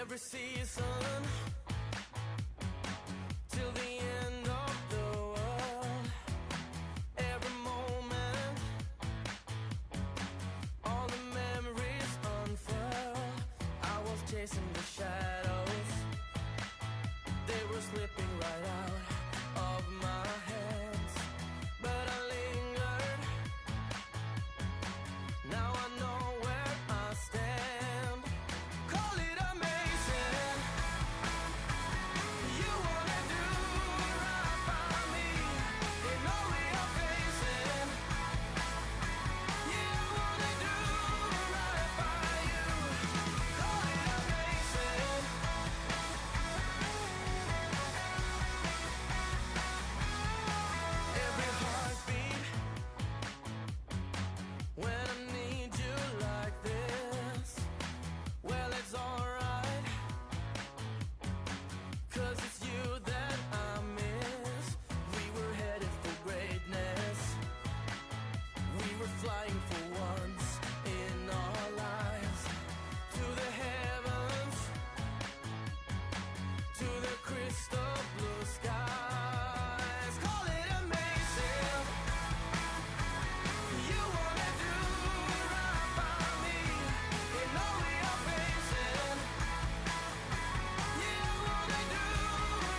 every season till the end of the world. Every moment, all the memories unfurl. I was chasing the shadows, they were slipping right out of my hands, but I lingered. Now I know where I stand. Call it amazing. You wanna do right by me in all we are facing. You wanna do right by you. Call it amazing. Every heartbeat when I need you like this. Well, it's alright, 'cause it's you that I miss. We were headed for greatness. We were flying for once in our lives. To the heavens, to the crystal blue skies. Call it amazing. You wanna do right by me in all we are facing. You wanna do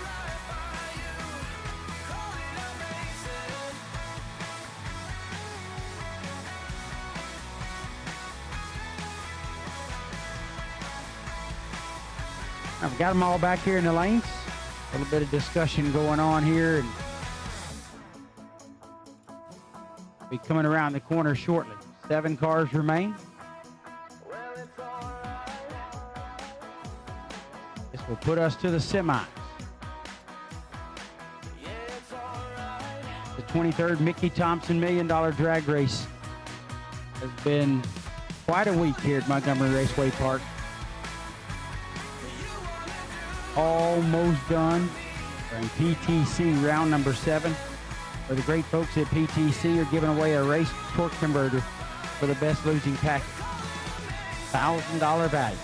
right by you. Call it amazing. I've got them all back here in the lanes. A little bit of discussion going on here, and be coming around the corner shortly. 7 cars remain. Well, it's alright. This will put us to the semis. Yeah, it's alright. The 23rd Mickey Thompson $1 Million Drag Race has been quite a week here at Montgomery Raceway Park. Almost done. We're in PTC round number 7, where the great folks at PTC are giving away a race torque converter for the best losing package. $1,000 value.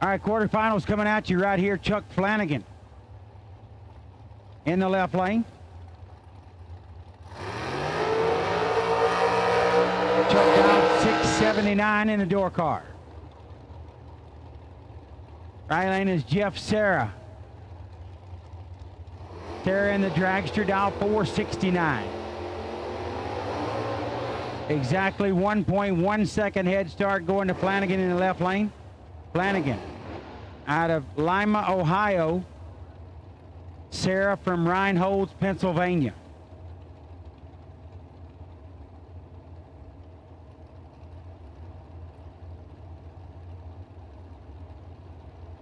All right, quarterfinals coming at you right here. Chuck Flanagan in the left lane. Chuck out 679 in the door car. Right lane is Jeff Serra. Serra in the dragster, dial 469. Exactly 1.1 second head start going to Flanagan in the left lane. Flanagan out of Lima, Ohio. Serra from Reinholds, Pennsylvania.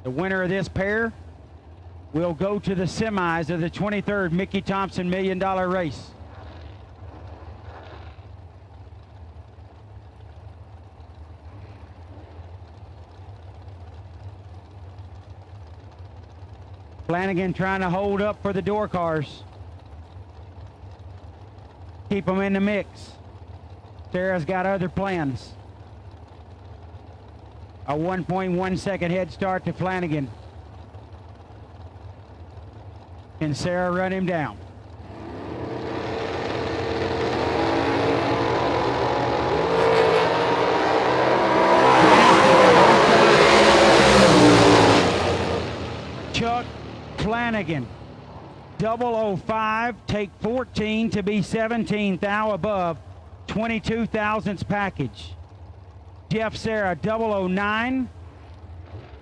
The winner of this pair will go to the semis of the 23rd Mickey Thompson $1 Million Race. Flanagan trying to hold up for the door cars. Keep them in the mix. Sarah's got other plans. A 1.1 second head start to Flanagan. Can Sarah run him down? Chuck Flanagan, 005, take 14 to be 17 thou above, 22 thousandths package. Jeff Serra, 009,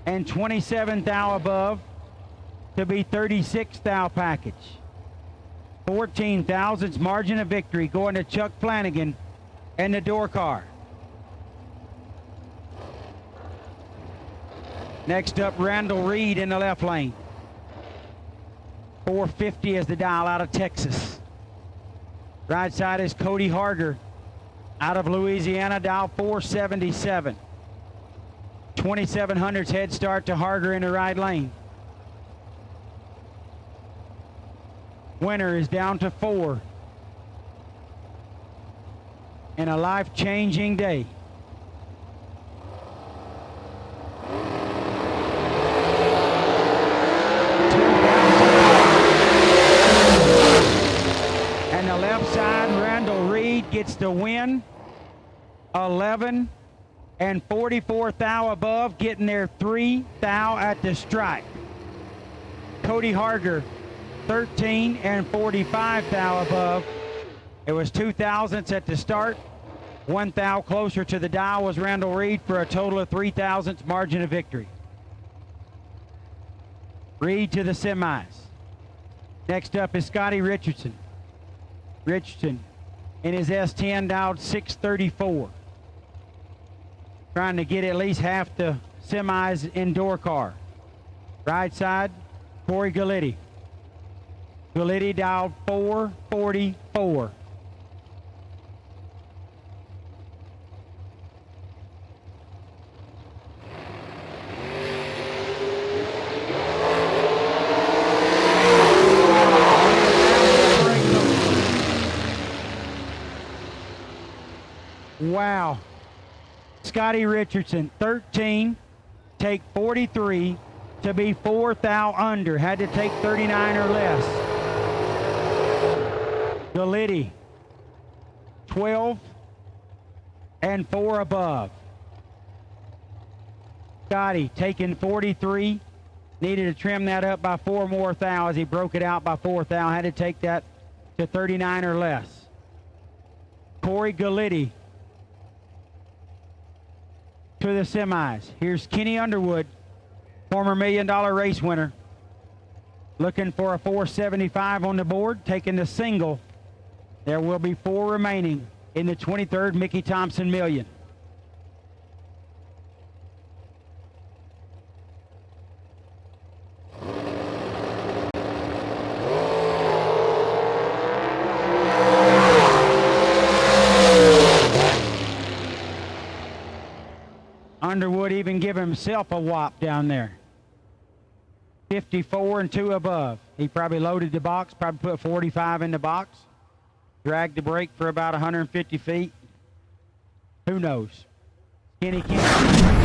and 27 thou above to be 36 thou package. 14 thousandths margin of victory going to Chuck Flanagan and the door car. Next up, Randall Reed in the left lane. 450 is the dial out of Texas. Right side is Cody Harger out of Louisiana, dial 477. 2700s head start to Harger in the right lane. Winner is down to 4. And a life-changing day. And the left side, Randall Reed gets the win. 11 and 44 thou above, getting their 3 thou at the stripe. Cody Harger, 13 and 45 thou above. It was 2 thousandths at the start. 1 thou closer to the dial was Randall Reed for a total of 3 thousandths margin of victory. Reed to the semis. Next up is Scotty Richardson. Richardson in his S10 dialed 634. Trying to get at least half the semis indoor car. Right side, Corey Galletti. Galletti dialed 444. Wow. Scotty Richardson, 13, take 43 to be 4 thou under. Had to take 39 or less. Galletti, 12 and 4 above. Scotty taking 43, needed to trim that up by 4 more thou as he broke it out by 4 thou. Had to take that to 39 or less. Corey Galletti to the semis. Here's Kenny Underwood, former $1 Million Race winner. Looking for a 475 on the board, taking the single. There will be 4 remaining in the 23rd Mickey Thompson Million. Underwood even give himself a whop down there. 54 and 2 above. He probably loaded the box, probably put 45 in the box. Dragged the brake for about 150 feet. Who knows? Kenny can't.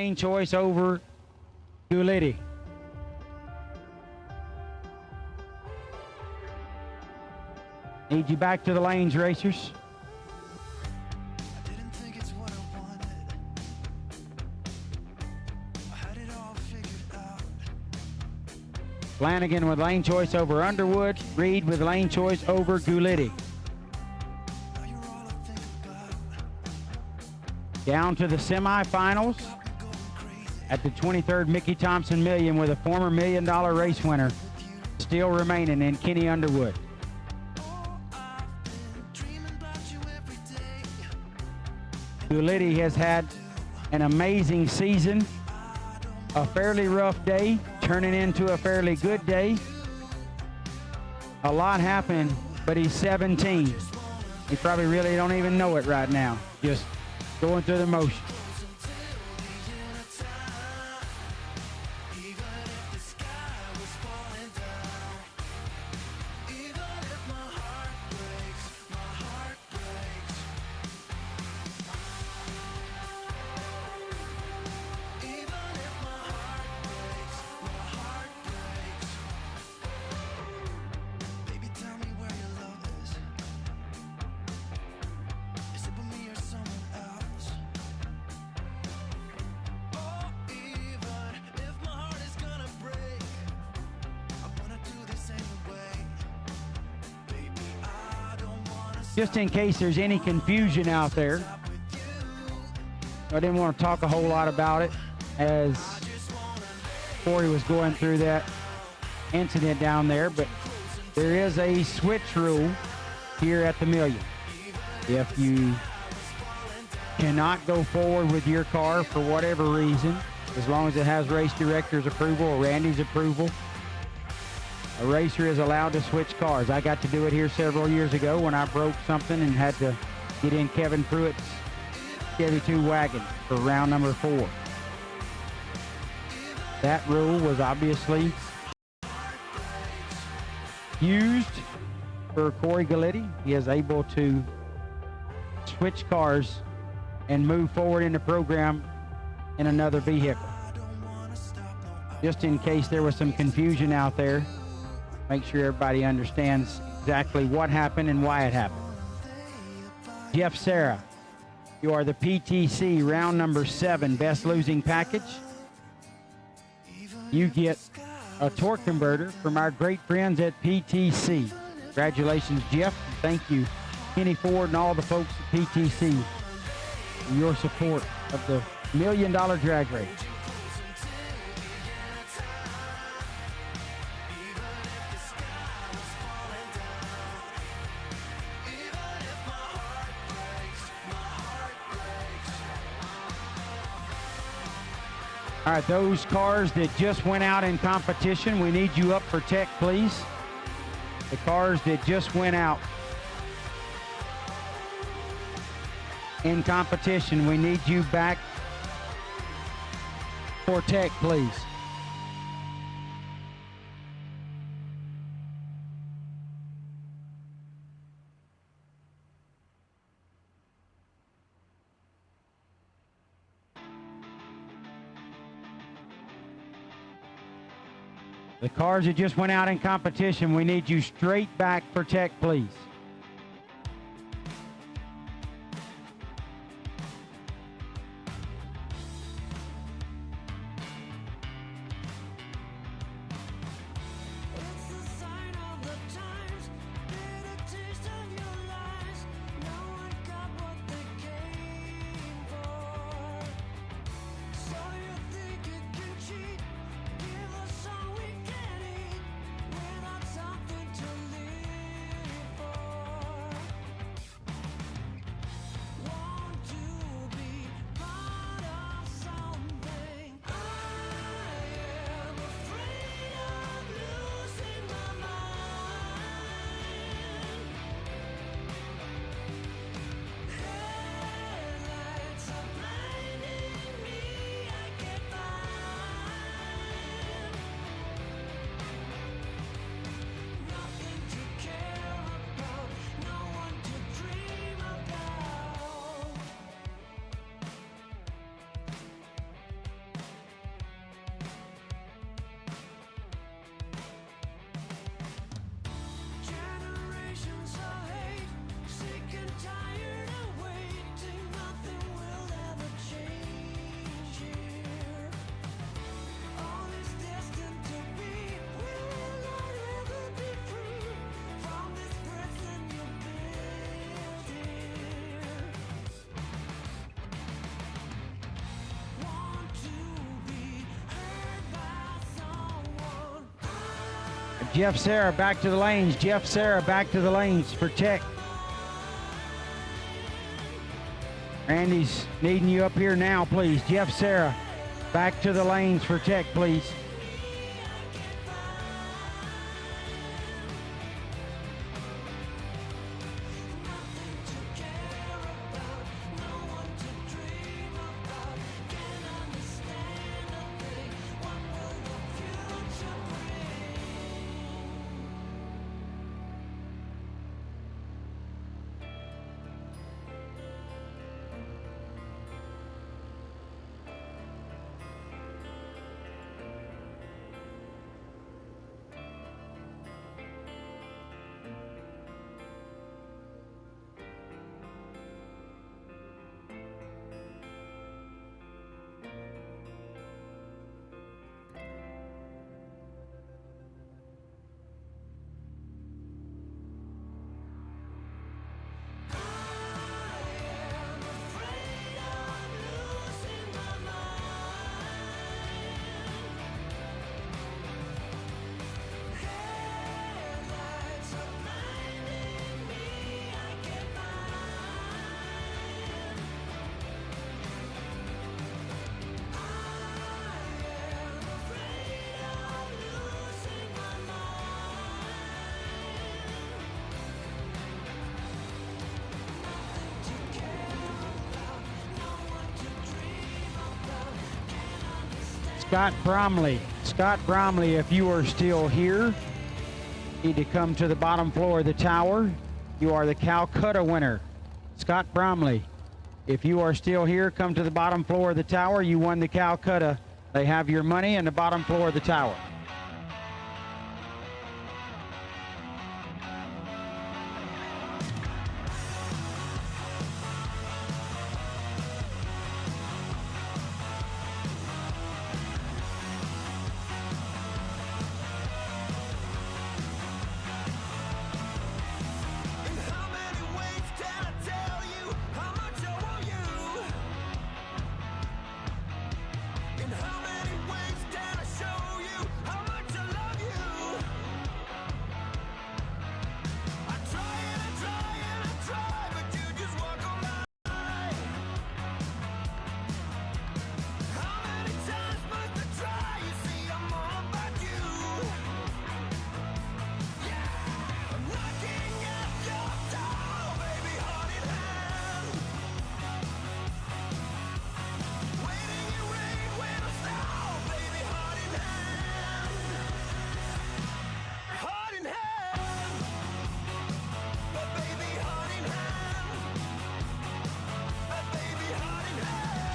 lane choice over Gulitti. Need you back to the lanes, racers. I didn't think it's what I wanted. I had it all figured out. Flanagan with lane choice over Underwood. Reed with lane choice over Gulitti. Now you're all I think about. Down to the semifinals Got me going crazy. at the 23rd Mickey Thompson Million with a former $1 million race winner still remaining in Kenny Underwood. Oh, I've been dreaming about you every day. Gulitti has had an amazing season, a fairly rough day, turning into a fairly good day. A lot happened, but he's 17. He probably really don't even know it right now, just going through the motion. Even if the sky was falling down. Even if my heart breaks, my heart breaks. Even if my heart breaks, baby, tell me where your love is. Is it with me or someone else? Oh, even if my heart is gonna break, I wanna do this anyway. Baby, I don't wanna Just in case there's any confusion out there, stop with you. I didn't want to talk a whole lot about it as Corey was going through that incident down there, but there is a switch rule here at the Million. If you cannot go forward with your car for whatever reason, as long as it has race director's approval or Randy's approval, a racer is allowed to switch cars. I got to do it here several years ago when I broke something and had to get in Kevin Pruitt's Chevy 2 wagon for round number 4. That rule was obviously used for Corey Gulitti. He is able to switch cars and move forward in the program in another vehicle. Just in case there was some confusion out there, make sure everybody understands exactly what happened and why it happened. Jeff Serra, you are the PTC round number 7 best losing package. You get a torque converter from our great friends at PTC. Congratulations, Jeff. Thank you, Kenny Ford and all the folks at PTC, for your support of the $1 Million drag race. All right, those cars that just went out in competition, we need you up for tech, please. The cars that just went out in competition, we need you back for tech, please. The cars that just went out in competition, we need you straight back for tech, please. It's the sign of the times, bitter taste of your lies. No one got what they came for. So you think you can cheat? Give us all we can eat, without something to live for. Jeff Sarah back to the lanes. Jeff Sarah back to the lanes for tech. Randy's needing you up here now, please. Jeff Sarah back to the lanes for tech, please. Scott Bromley, if you are still here, need to come to the bottom floor of the tower. You are the Calcutta winner. Scott Bromley, if you are still here, come to the bottom floor of the tower. You won the Calcutta. They have your money in the bottom floor of the tower.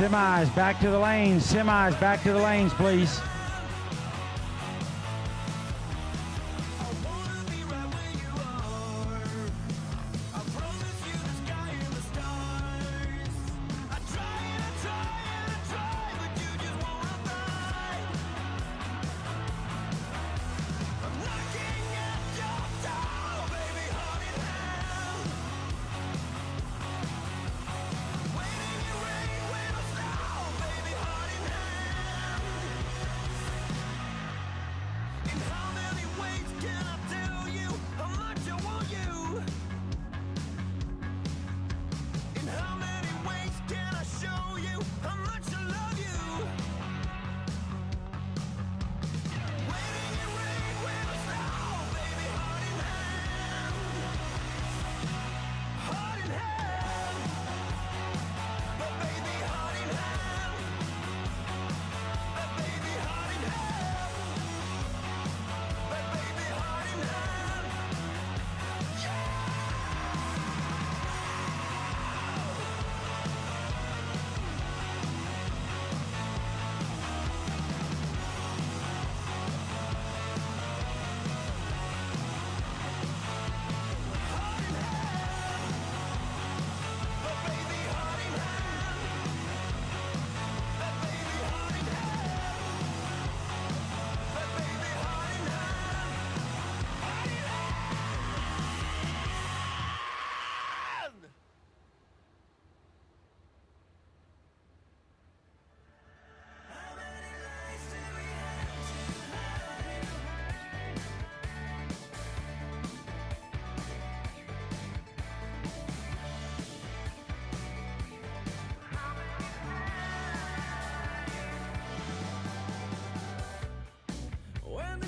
Semis back to the lanes. Semis back to the lanes, please.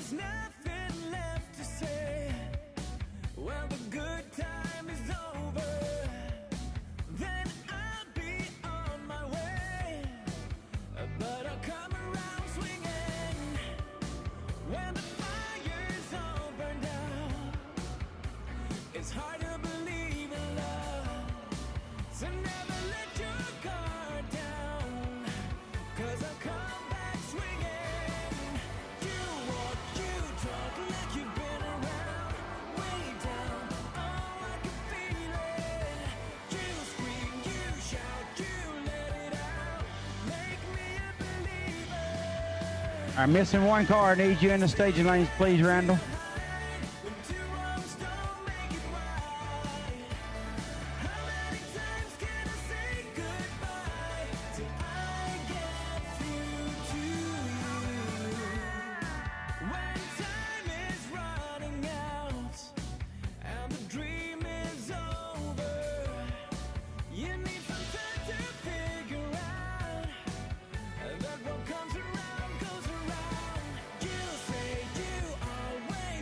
there's nothing left to say. Well, the good time is over, then I'll be on my way. But I'll come around swinging when the fire's all burned out. It's hard to believe in love, so never let your guard down, 'cause I'll come back swinging. You walk, you talk like you've been around, way down, oh, I can feel it. You scream, you shout, you let it out, make me a believer. All right, missing one car. Need you in the staging lanes, please, Randall. When two wrongs don't make it right, how many times can I say goodbye till I get through to you? When time is running out and the dream is over, you need some time to figure out that what comes around goes around. You say you always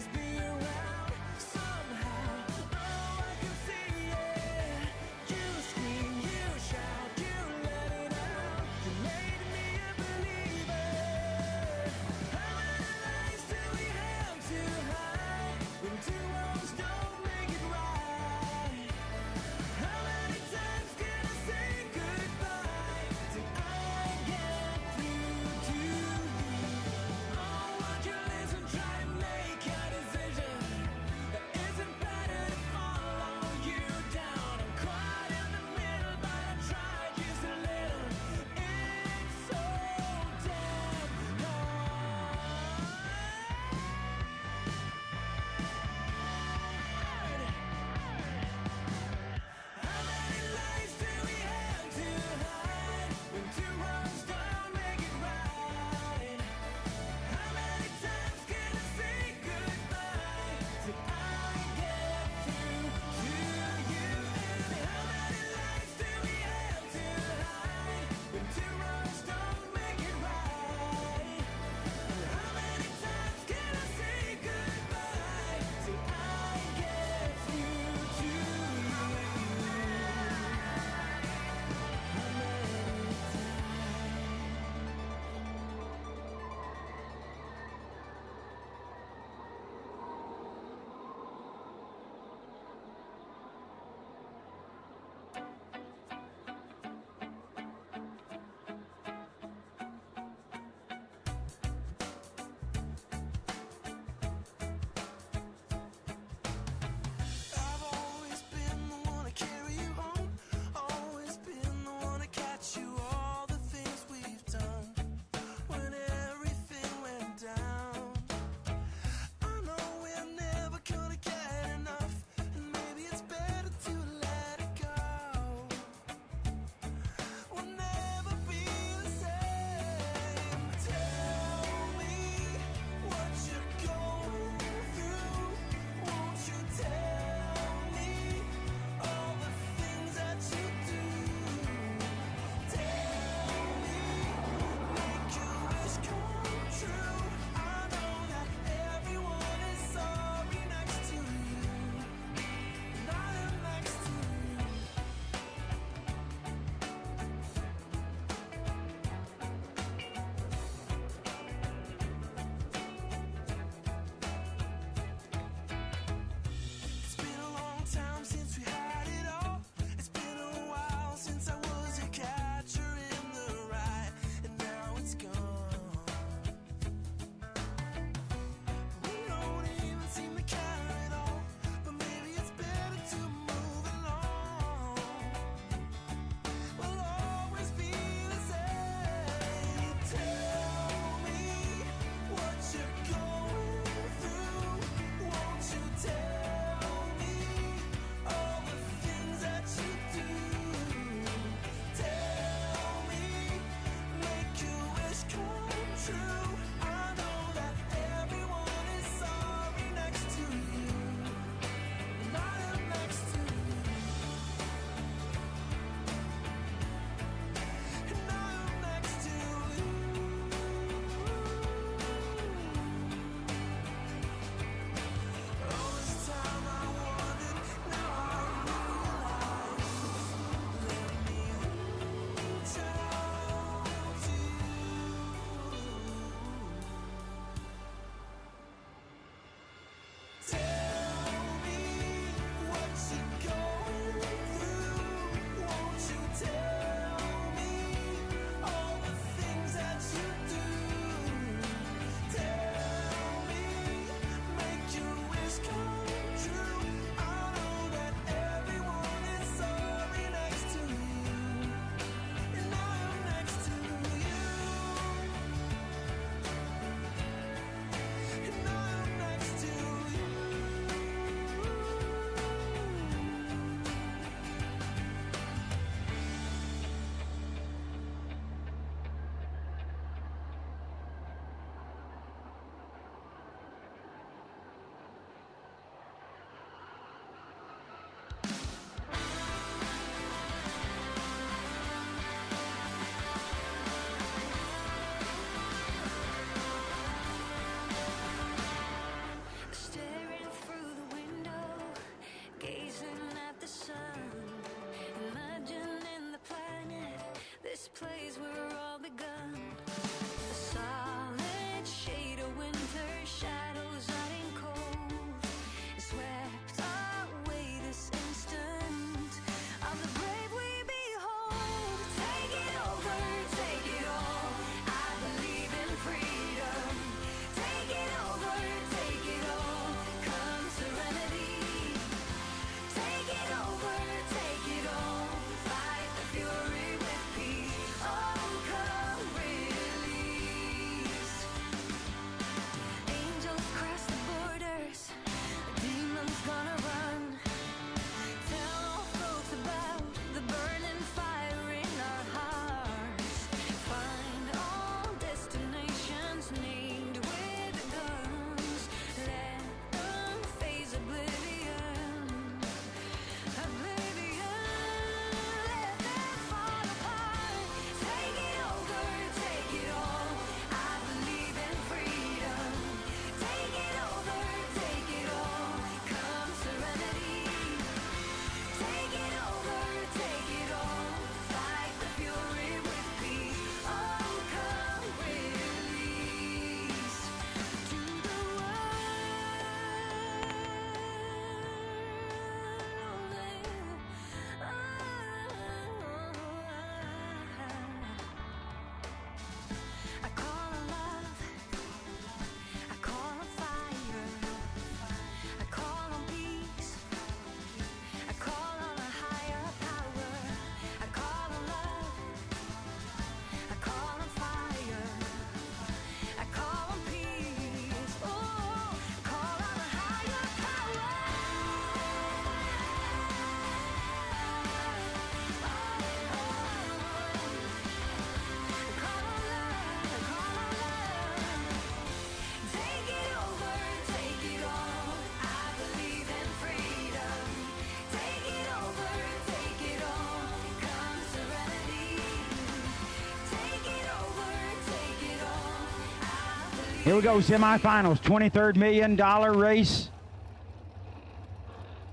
Here we go, semifinals, $23 million race.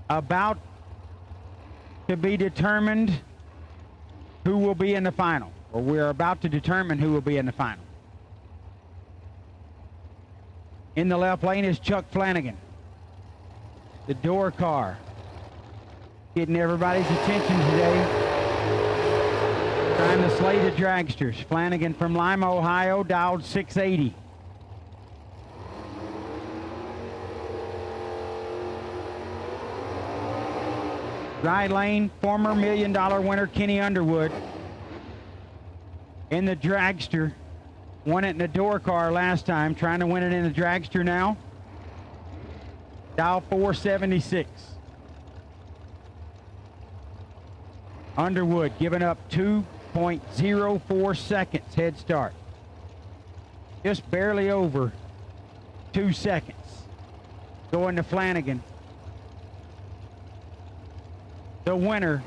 About to be determined who will be in the final, or we're about to determine who will be in the final. In the left lane is Chuck Flanagan, the door car, getting everybody's attention today, trying to slay the dragsters. Flanagan from Lima, Ohio, dialed 680. Right lane, former $1 million winner Kenny Underwood in the dragster. Won it in the door car last time, trying to win it in the dragster now. Dial 476. Underwood giving up 2.04 seconds head start. Just barely over 2 seconds. Going to Flanagan. The winner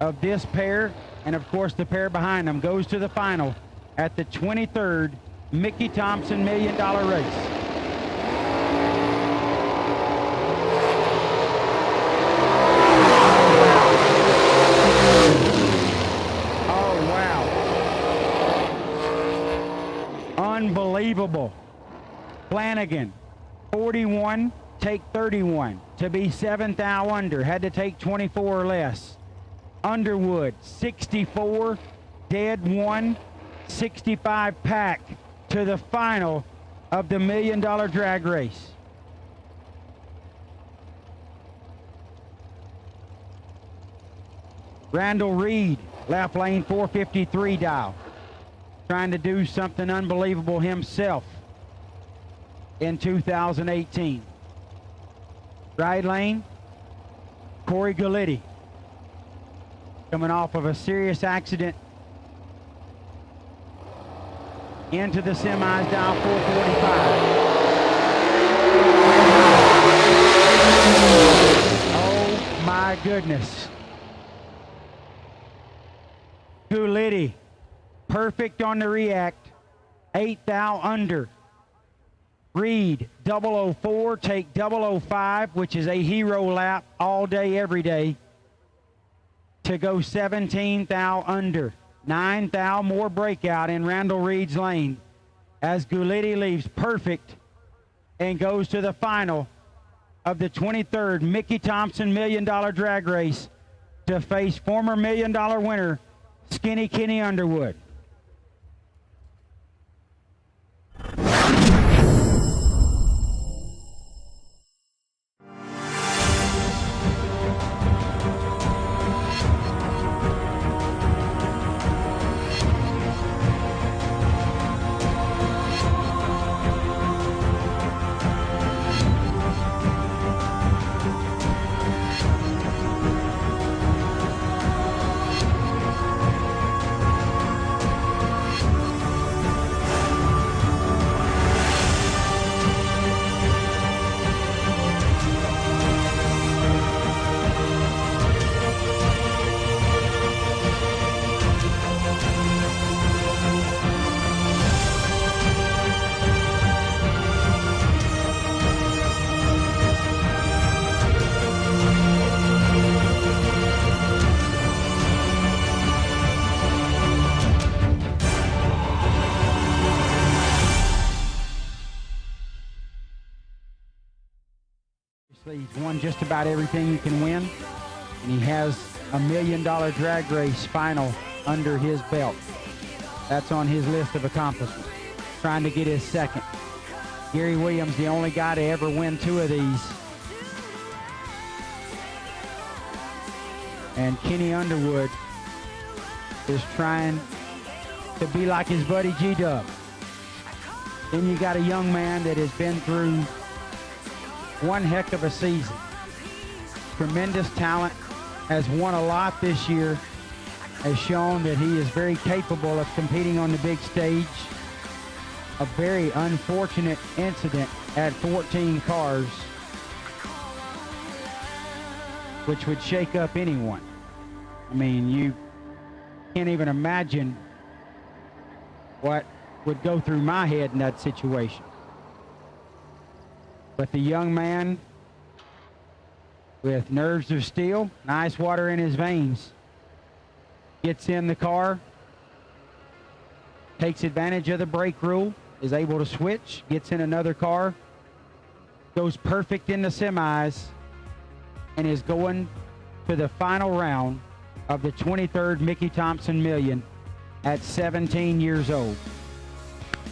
of this pair, and of course the pair behind them, goes to the final at the 23rd Mickey Thompson $1 million race. Oh, wow. Unbelievable. Flanagan, 41, take 31 to be 7th thou under. Had to take 24 or less. Underwood, 64, dead 1, 65 pack to the final of the $1 million drag race. Randall Reed, left lane 453 dial, trying to do something unbelievable himself in 2018. Right lane, Corey Galletti, coming off of a serious accident into the semis, dial 445. Oh my goodness. Galletti, perfect on the react, 8th thou under. Reed, 004, take 005, which is a hero lap all day, every day, to go 17th thou under. 9th thou more breakout in Randall Reed's lane as Galletti leaves perfect and goes to the final of the 23rd Mickey Thompson $1 million drag race to face former $1 million winner Skinny Kenny Underwood. He's won just about everything you can win, and he has a $1 million drag race final under his belt. That's on his list of accomplishments. Trying to get his second. Gary Williams, the only guy to ever win 2 of these. And Kenny Underwood is trying to be like his buddy G-Dub. Then you got a young man that has been through one heck of a season. Tremendous talent, has won a lot this year, has shown that he is very capable of competing on the big stage. A very unfortunate incident at 14 cars, which would shake up anyone. I mean, you can't even imagine what would go through my head in that situation. But the young man with nerves of steel, nice water in his veins, gets in the car, takes advantage of the brake rule, is able to switch, gets in another car, goes perfect in the semis, and is going to the final round of the 23rd Mickey Thompson Million at 17 years old.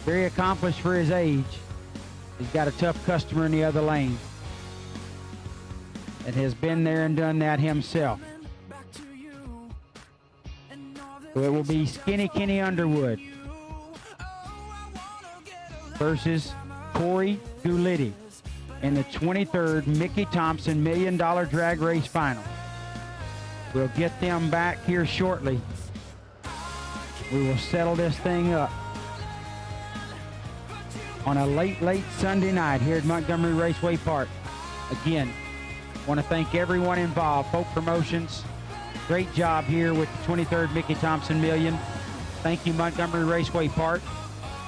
Very accomplished for his age. He's got a tough customer in the other lane and has been there and done that himself. So it will be Skinny Kenny Underwood versus Corey Gulitti in the 23rd Mickey Thompson $1 Million Drag Race Final. We'll get them back here shortly. We will settle this thing up on a late Sunday night here at Montgomery Raceway Park. Again, want to thank everyone involved. Folk Promotions, great job here with the 23rd Mickey Thompson Million. Thank you, Montgomery Raceway Park.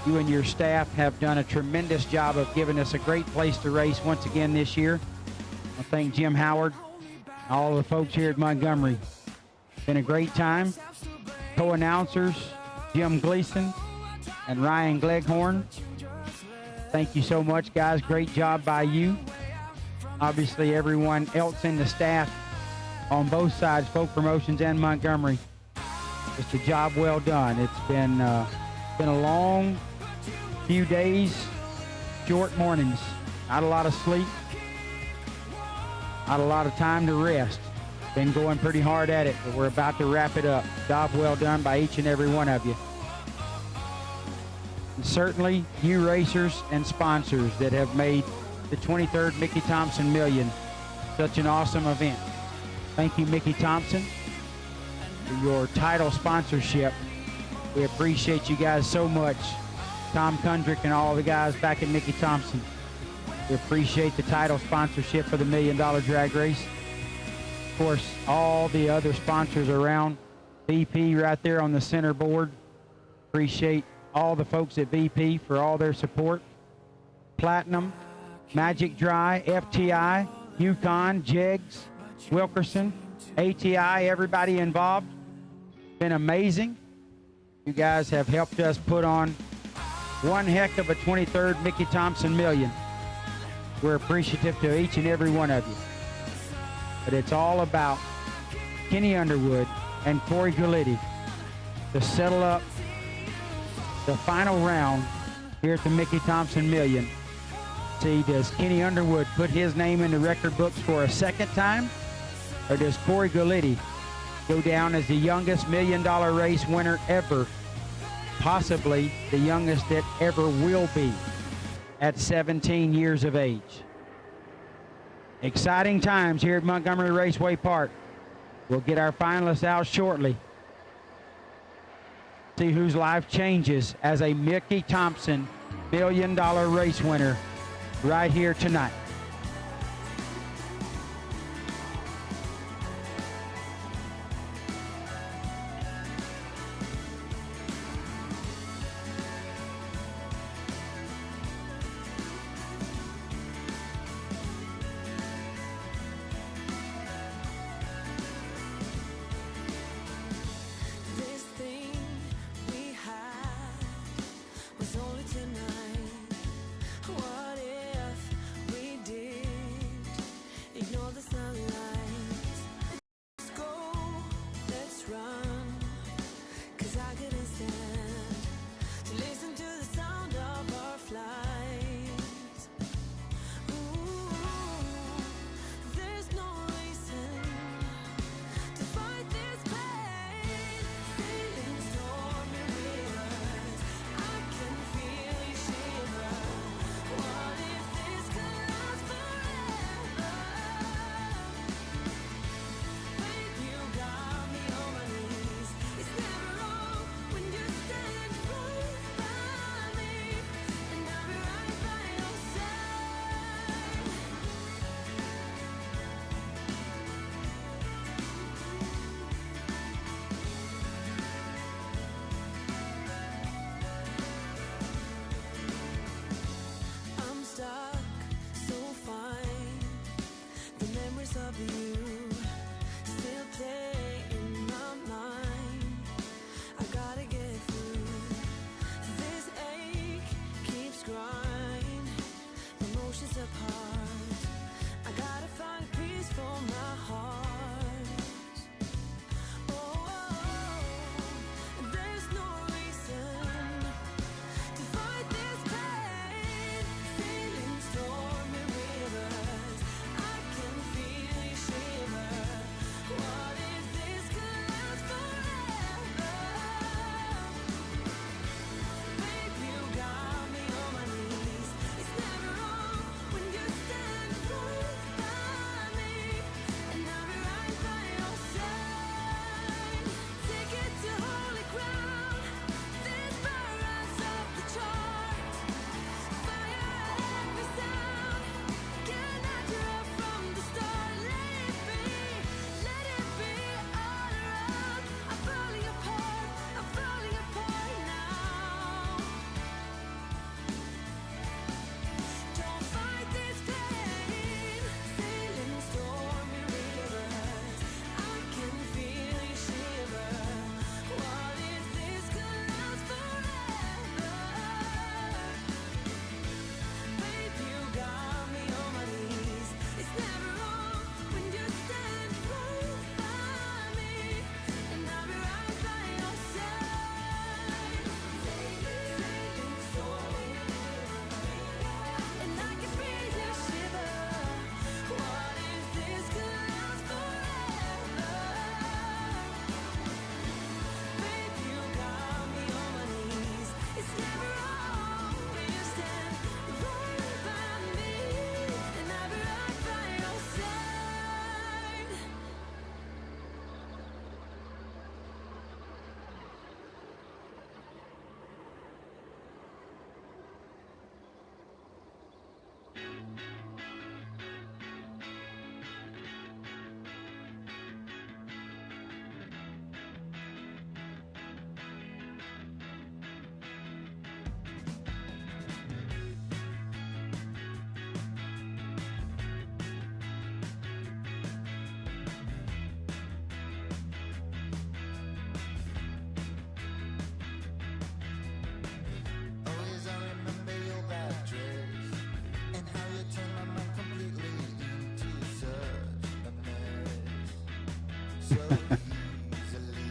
You and your staff have done a tremendous job of giving us a great place to race once again this year. I want to thank Jim Howard, all the folks here at Montgomery. Been a great time. Co-announcers, Jim Gleason and Ryan Gleghorn. Thank you so much, guys. Great job by you. Obviously, everyone else in the staff on both sides, Folk Promotions and Montgomery. Just a job well done. It's been a long few days, short mornings, not a lot of sleep, not a lot of time to rest. Been going pretty hard at it, but we're about to wrap it up. Job well done by each and every one of you. And certainly you racers and sponsors that have made the 23rd Mickey Thompson Million such an awesome event. Thank you, Mickey Thompson, for your title sponsorship. We appreciate you guys so much. Tom Kundrick and all the guys back at Mickey Thompson. We appreciate the title sponsorship for the $1 Million Drag Race. Of course, all the other sponsors around. VP right there on the center board. Appreciate all the folks at VP for all their support. Platinum, Magic Dry, FTI, Yukon, Jegs, Wilkerson, ATI, everybody involved. Been amazing. You guys have helped us put on one heck of a 23rd Mickey Thompson Million. We're appreciative to each and every one of you. But it's all about Kenny Underwood and Corey Gulitti to settle up the final round here at the Mickey Thompson Million. See, does Kenny Underwood put his name in the record books for a second time? Or does Corey Gulitti go down as the youngest $1 Million race winner ever, possibly the youngest that ever will be at 17 years of age? Exciting times here at Montgomery Raceway Park. We'll get our finalists out shortly. See whose life changes as a Mickey Thompson $1 Million race winner right here tonight. This thing we had was only tonight. What if we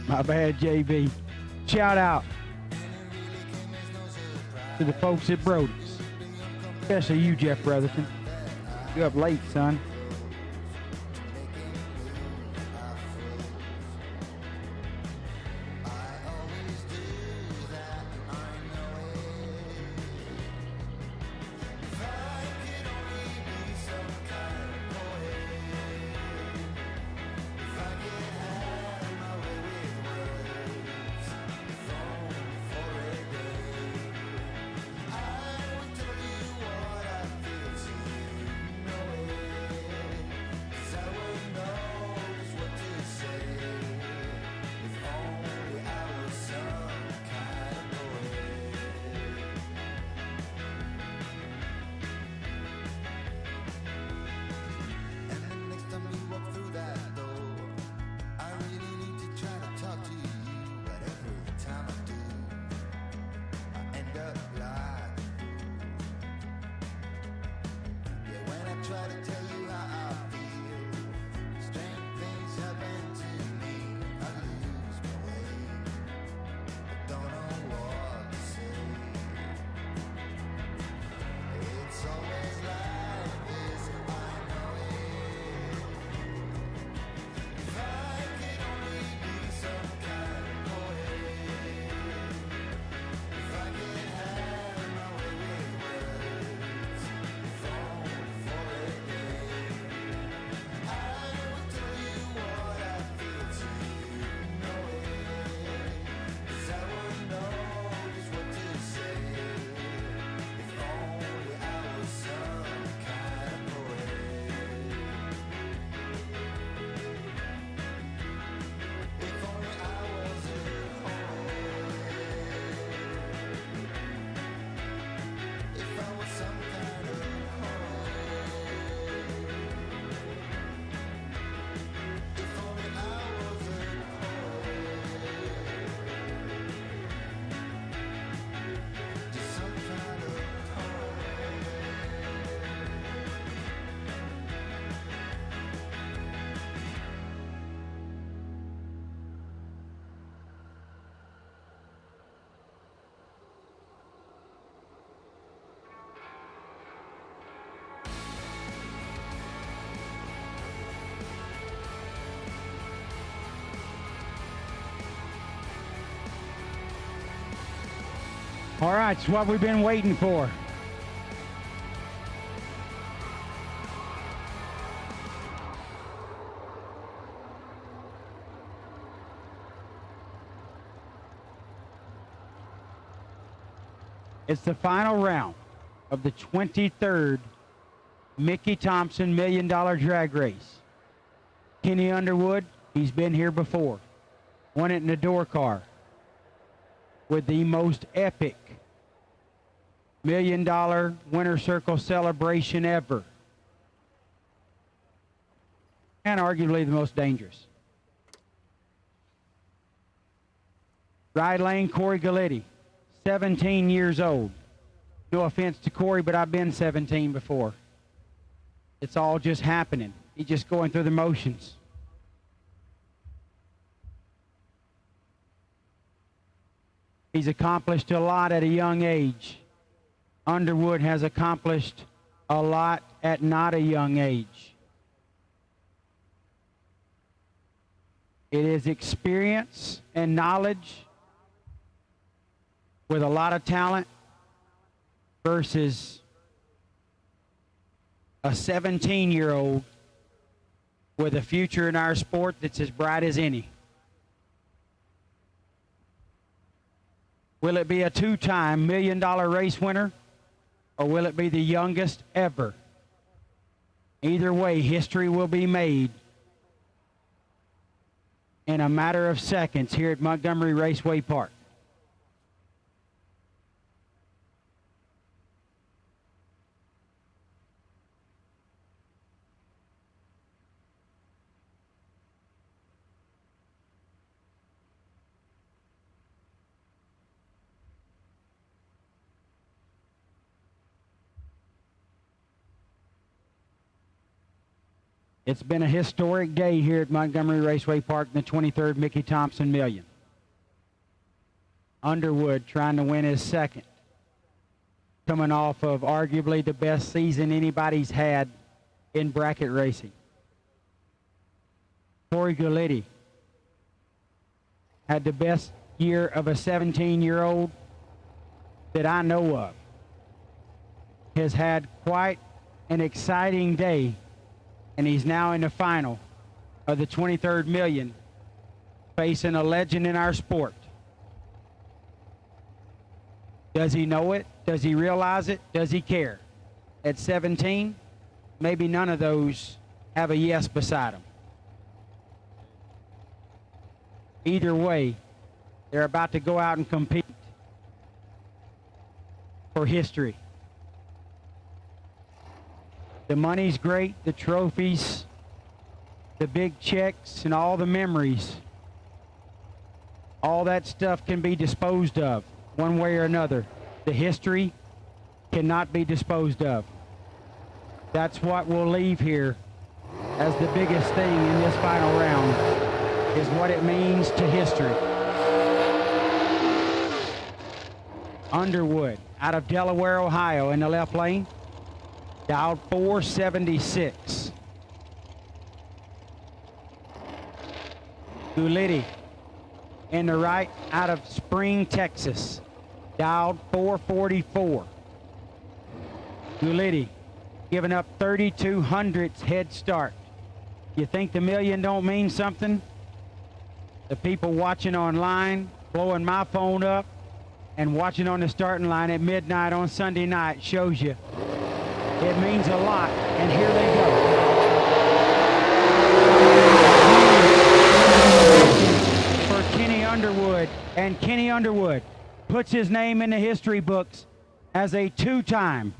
My bad, JB. Shout out to the folks at Brody's, especially you, Jeff Brotherton. You up late, son. All right, it's what we've been waiting for. It's the final round of the 23rd Mickey Thompson $1 Million Drag Race. Kenny Underwood, he's been here before. Won it in a door car with the most epic $1 Million winner circle celebration ever. And arguably the most dangerous. Ride lane, Corey Galletti, 17 years old. No offense to Corey, but I've been 17 before. It's all just happening. He's just going through the motions. He's accomplished a lot at a young age. Underwood has accomplished a lot at not a young age. It is experience and knowledge with a lot of talent versus a 17-year-old with a future in our sport that's as bright as any. Will it be a two-time $1 Million race winner, or will it be the youngest ever? Either way, history will be made in a matter of seconds here at Montgomery Raceway Park. It's been a historic day here at Montgomery Raceway Park in the 23rd Mickey Thompson Million. Underwood trying to win his second, coming off of arguably the best season anybody's had in bracket racing. Corey Gulitti had the best year of a 17-year-old that I know of. Has had quite an exciting day, and he's now in the final of the 23rd Million, facing a legend in our sport. Does he know it? Does he realize it? Does he care? At 17, maybe none of those have a yes beside him. Either way, they're about to go out and compete for history. The money's great, the trophies, the big checks, and all the memories. All that stuff can be disposed of one way or another. The history cannot be disposed of. That's what we'll leave here as the biggest thing in this final round, is what it means to history. Underwood out of Delaware, Ohio in the left lane. Dialed 476. Gulitti in the right out of Spring, Texas. Dialed 444. Gulitti giving up 3,200 head start. You think the million don't mean something? The people watching online, blowing my phone up, and watching on the starting line at midnight on Sunday night shows you it means a lot, and here they go. For Kenny Underwood, and Kenny Underwood puts his name in the history books as a two-time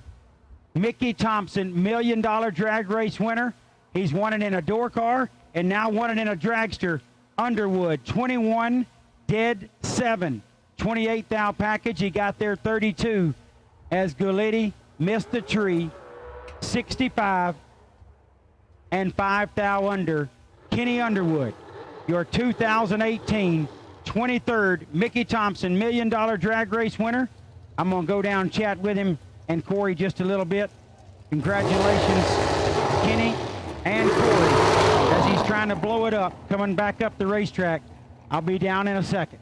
Mickey Thompson $1 Million drag race winner. He's won it in a door car and now won it in a dragster. Underwood, 21, dead 7. 28 thou package, he got there 32 as Gulitti missed the tree. 65 and 5 thou under. Kenny Underwood, your 2018 23rd Mickey Thompson $1 Million drag race winner. I'm going to go down and chat with him and Corey just a little bit. Congratulations, Kenny and Corey, as he's trying to blow it up, coming back up the racetrack. I'll be down in a second.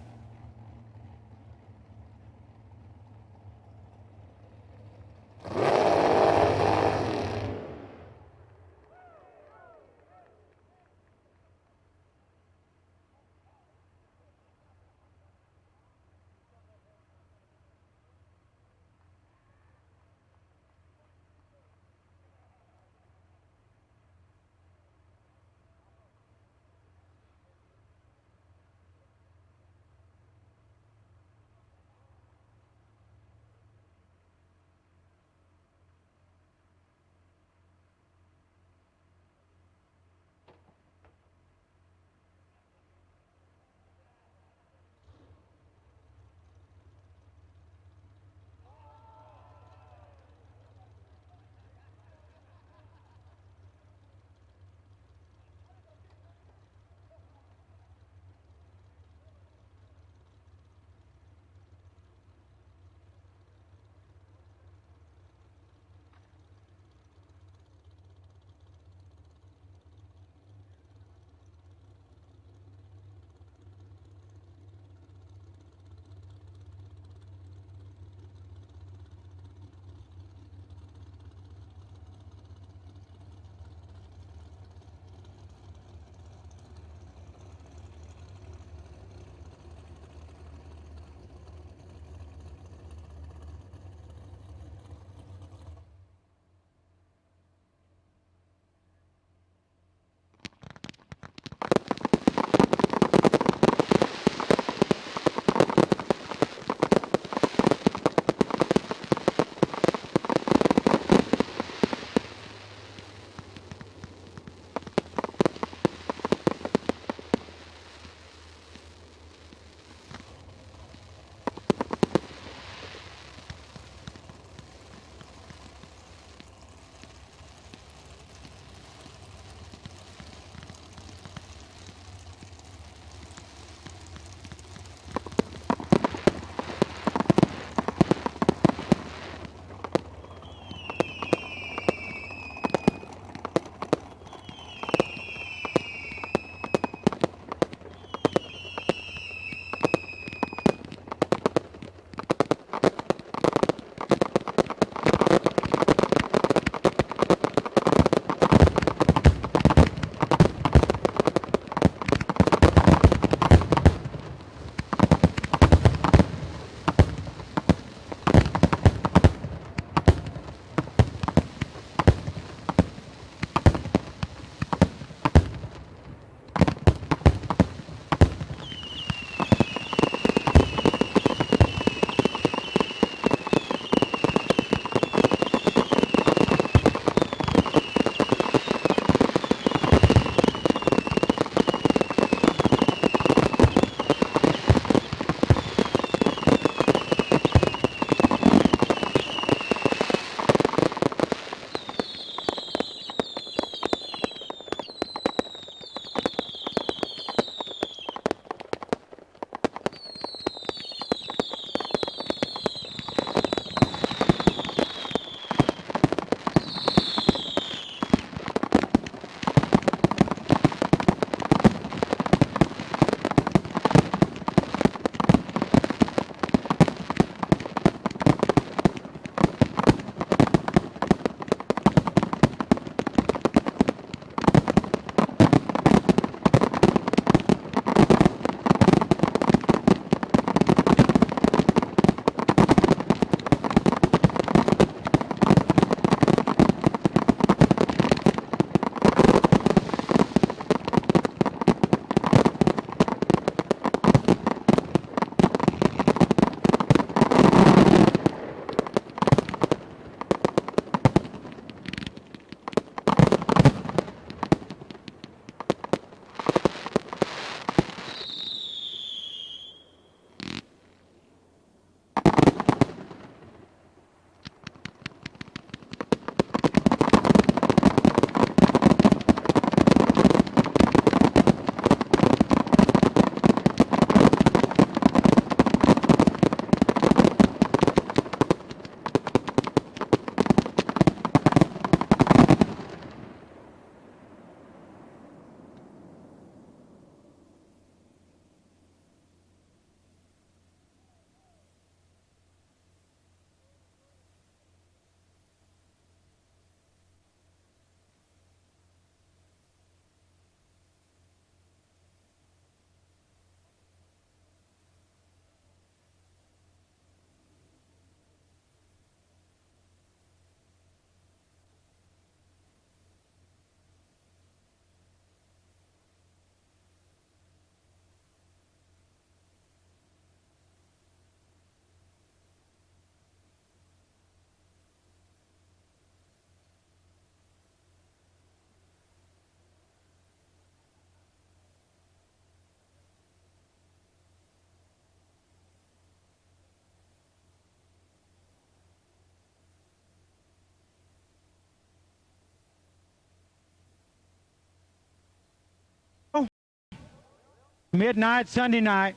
midnight Sunday night,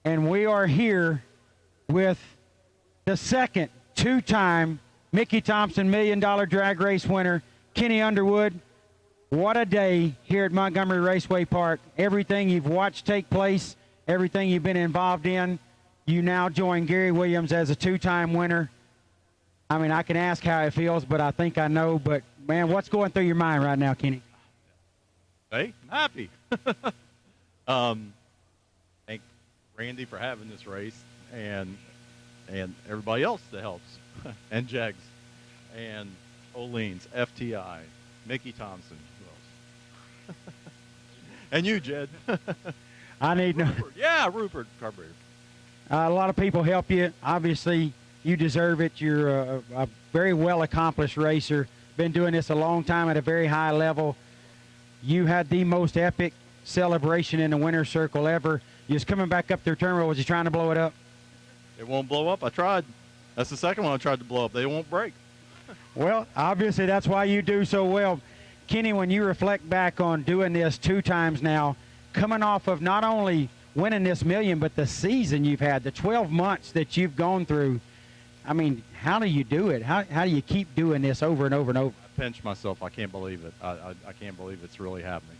and we are here with the second two-time Mickey Thompson $1 Million Drag Race winner, Kenny Underwood. What a day here at Montgomery Raceway Park. Everything you've watched take place, everything you've been involved in, you now join Gary Williams as a two-time winner. I mean, I can ask how it feels, but I think I know. But, man, what's going through your mind right now, Kenny? Hey, I'm happy. Thank Randy for having this race and everybody else that helps, and Jegs, and Olean's, FTI, Mickey Thompson, who else? And you, Jed. I need no. Rupert. Yeah, Rupert Carburetor. A lot of people help you. Obviously, you deserve it. You're a very well-accomplished racer. Been doing this a long time at a very high level. You had the most epic celebration in the winner's circle ever. You was coming back up their terminal. Was you trying to blow it up? It won't blow up. I tried. That's the second one I tried to blow up. They won't break. Well, obviously, that's why you do so well. Kenny, when you reflect back on doing this two times now, coming off of not only winning this million, but the season you've had, the 12 months that you've gone through, I mean, how do you do it? How do you keep doing this over and over and over? I pinch myself. I can't believe it. I can't believe it's really happening.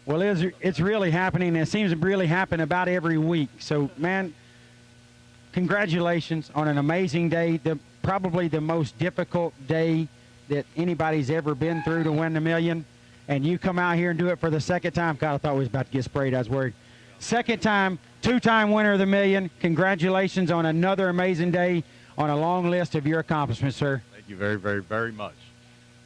Well, it's really happening, and it seems to really happen about every week. So, man, congratulations on an amazing day, probably the most difficult day that anybody's ever been through to win the million. And you come out here and do it for the second time. God, I thought we was about to get sprayed. I was worried. Second time, two-time winner of the million. Congratulations on another amazing day on a long list of your accomplishments, sir. Thank you very, very, very much.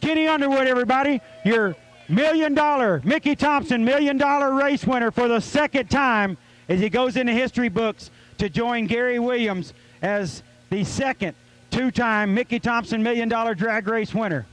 Kenny Underwood, everybody, your $1 million, Mickey Thompson $1 million race winner for the second time as he goes into history books to join Gary Williams as the second two-time Mickey Thompson $1 Million drag race winner.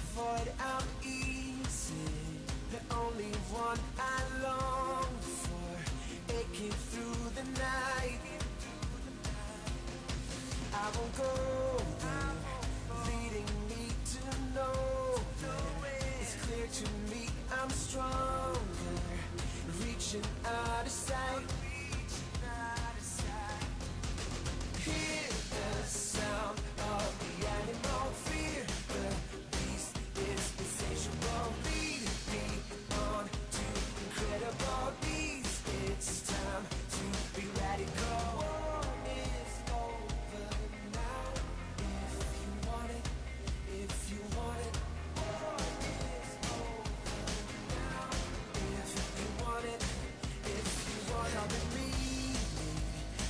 avoid out easy. The only one I long for, aching through the night. I won't go there, leading me to nowhere. It's clear to me I'm stronger, reaching out of sight. Hear the sound of the animal fear. The beast is insatiable. Lead me on to incredible beats. It's time to be radical. War is over now. If you want it, if you want it. War is over now. If you want it, if you want it. I've been reading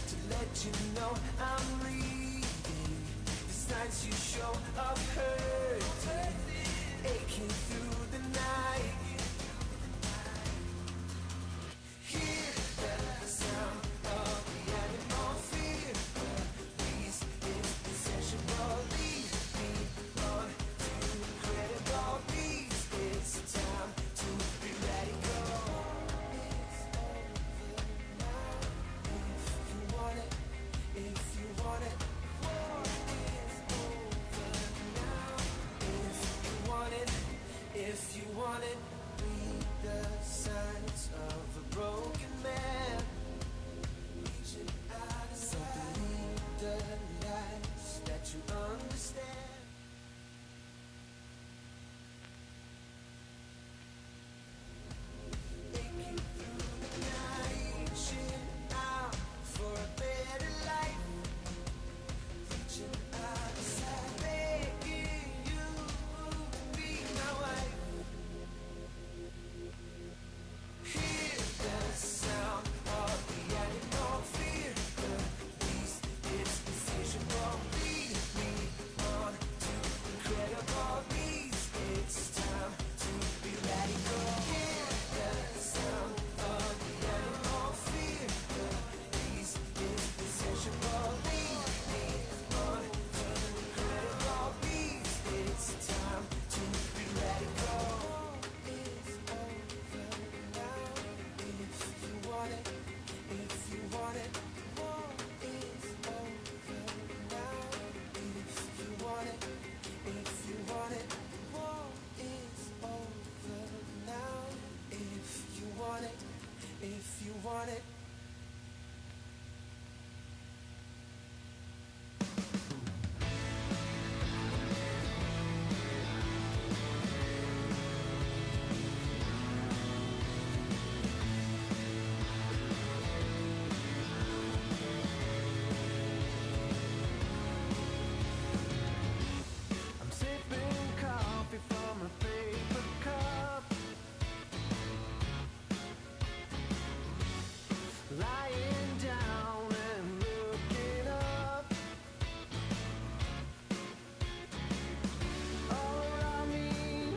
to let you know I'm reading the signs you show of hurting, aching through the night. Hear the sound of the animal fear. The beast is insatiable. Lead me on to incredible beats. It's time to be radical. It's over now. If you want it, if you want it. War is over now. If you want it, if you want it. Read the signs of a broken man. Reaching out of sight. So believe the lies that you understand. Aching through the night, reaching out for a better life. Reaching out of sight, begging you to be my wife. Hear the sound of the animal fear. The beast is insatiable. Lead me on to incredible beats. It's time to be radical. Hear the sound of the animal fear. The beast is insatiable. Lead me on to incredible beats. It's time to be radical. It's over now. If you want it, if you want it. War is over now. If you want it, if you want it. War is over now. If you want it, if you want it. I'm sipping coffee from a paper cup, lying down and looking up. All around me,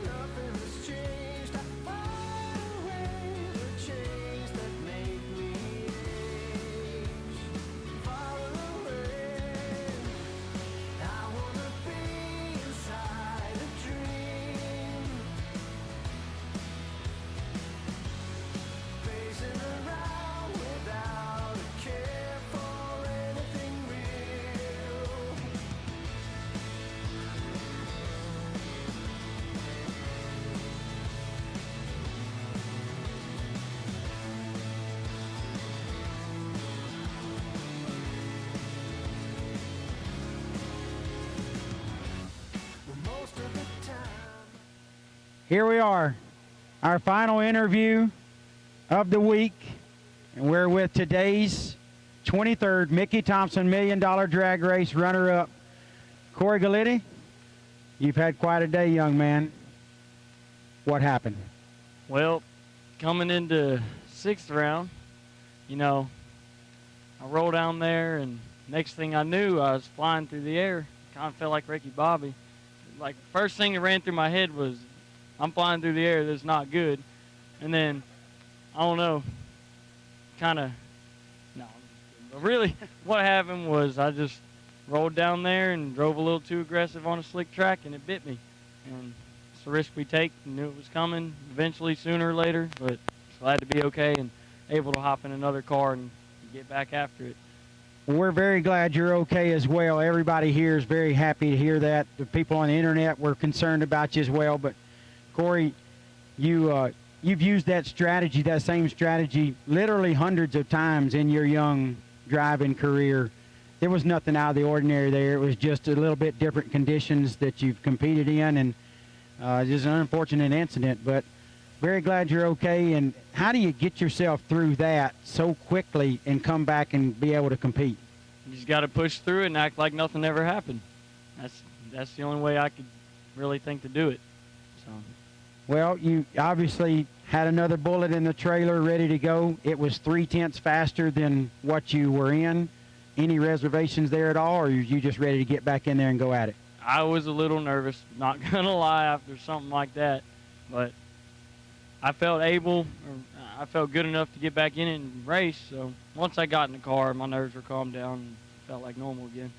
nothing has changed. I find away the chains that make me age. Far away, I wanna be inside a dream, pacing around without a care for anything real. Most of the time. Here we are, our final interview of the week, and we're with today's 23rd Mickey Thompson $1 Million Drag Race runner-up, Corey Galletti. You've had quite a day, young man. What happened? Well, coming into sixth round, you know, I rolled down there, and next thing I knew, I was flying through the air. Kind of felt like Ricky Bobby. Like, first thing that ran through my head was, I'm flying through the air, that's not good. And then, I don't know, kind of, no. But really, what happened was I just rolled down there and drove a little too aggressive on a slick track, and it bit me. And the risk we take. Knew it was coming eventually, sooner or later, but glad to be okay and able to hop in another car and get back after it. Well, we're very glad you're okay as well. Everybody here is very happy to hear that. The people on the internet were concerned about you as well. But Corey, you've used that strategy, that same strategy, literally hundreds of times in your young driving career. There was nothing out of the ordinary there. It was just a little bit different conditions that you've competed in, and just an unfortunate incident. But very glad you're okay. And how do you get yourself through that so quickly and come back and be able to compete? You just got to push through it and act like nothing ever happened. That's the only way I could really think to do it. So. Well, you obviously had another bullet in the trailer ready to go. It was 3/10 faster than what you were in. Any reservations there at all, or are you just ready to get back in there and go at it? I was a little nervous, not going to lie, after something like that. But I felt I felt good enough to get back in it and race. So once I got in the car, my nerves were calmed down and felt like normal again.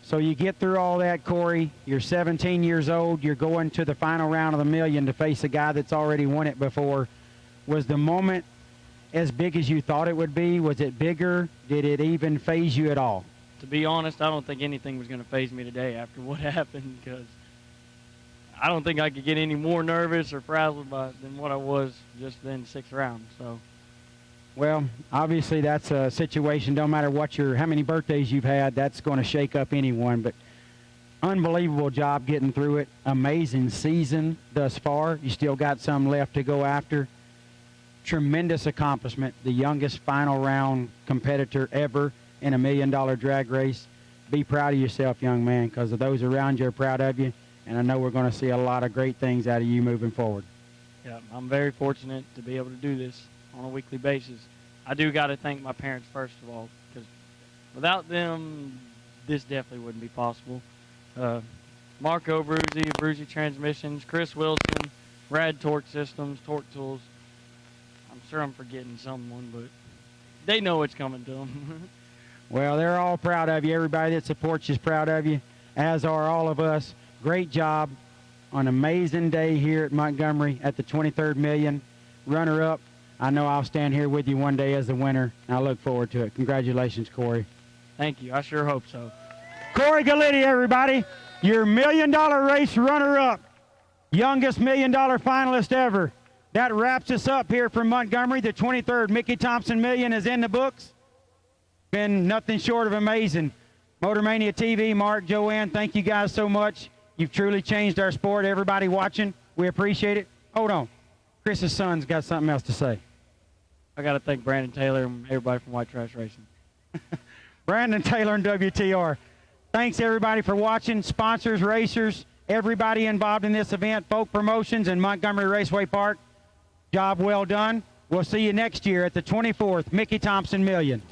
So you get through all that, Corey. You're 17 years old. You're going to the final round of the million to face a guy that's already won it before. Was the moment as big as you thought it would be? Was it bigger? Did it even faze you at all? To be honest, I don't think anything was going to faze me today after what happened, because I don't think I could get any more nervous or frazzled than what I was just in the 6th round. So. Well, obviously that's a situation, no matter how many birthdays you've had, that's going to shake up anyone. But unbelievable job getting through it. Amazing season thus far. You still got some left to go after. Tremendous accomplishment. The youngest final round competitor ever in a $1 million drag race. Be proud of yourself, young man, because those around you are proud of you. And I know we're going to see a lot of great things out of you moving forward. Yeah, I'm very fortunate to be able to do this on a weekly basis. I do got to thank my parents first of all, because without them, this definitely wouldn't be possible. Marco Bruzzi Transmissions, Chris Wilson, Rad Torque Systems, Torque Tools. I'm sure I'm forgetting someone, but they know it's coming to them. Well, they're all proud of you. Everybody that supports you is proud of you, as are all of us. Great job on an amazing day here at Montgomery at the 23rd Million. Runner-up. I know I'll stand here with you one day as the winner, and I look forward to it. Congratulations, Corey. Thank you. I sure hope so. Corey Galiti, everybody, your $1 million race runner-up, youngest $1 million finalist ever. That wraps us up here from Montgomery. The 23rd Mickey Thompson Million is in the books. Been nothing short of amazing. Motormania TV, Mark, Joanne, thank you guys so much. You've truly changed our sport. Everybody watching, we appreciate it. Hold on. Chris's son's got something else to say. I got to thank Brandon Taylor and everybody from White Trash Racing. Brandon Taylor and WTR. Thanks, everybody, for watching. Sponsors, racers, everybody involved in this event, Folk Promotions and Montgomery Raceway Park. Job well done. We'll see you next year at the 24th Mickey Thompson Million.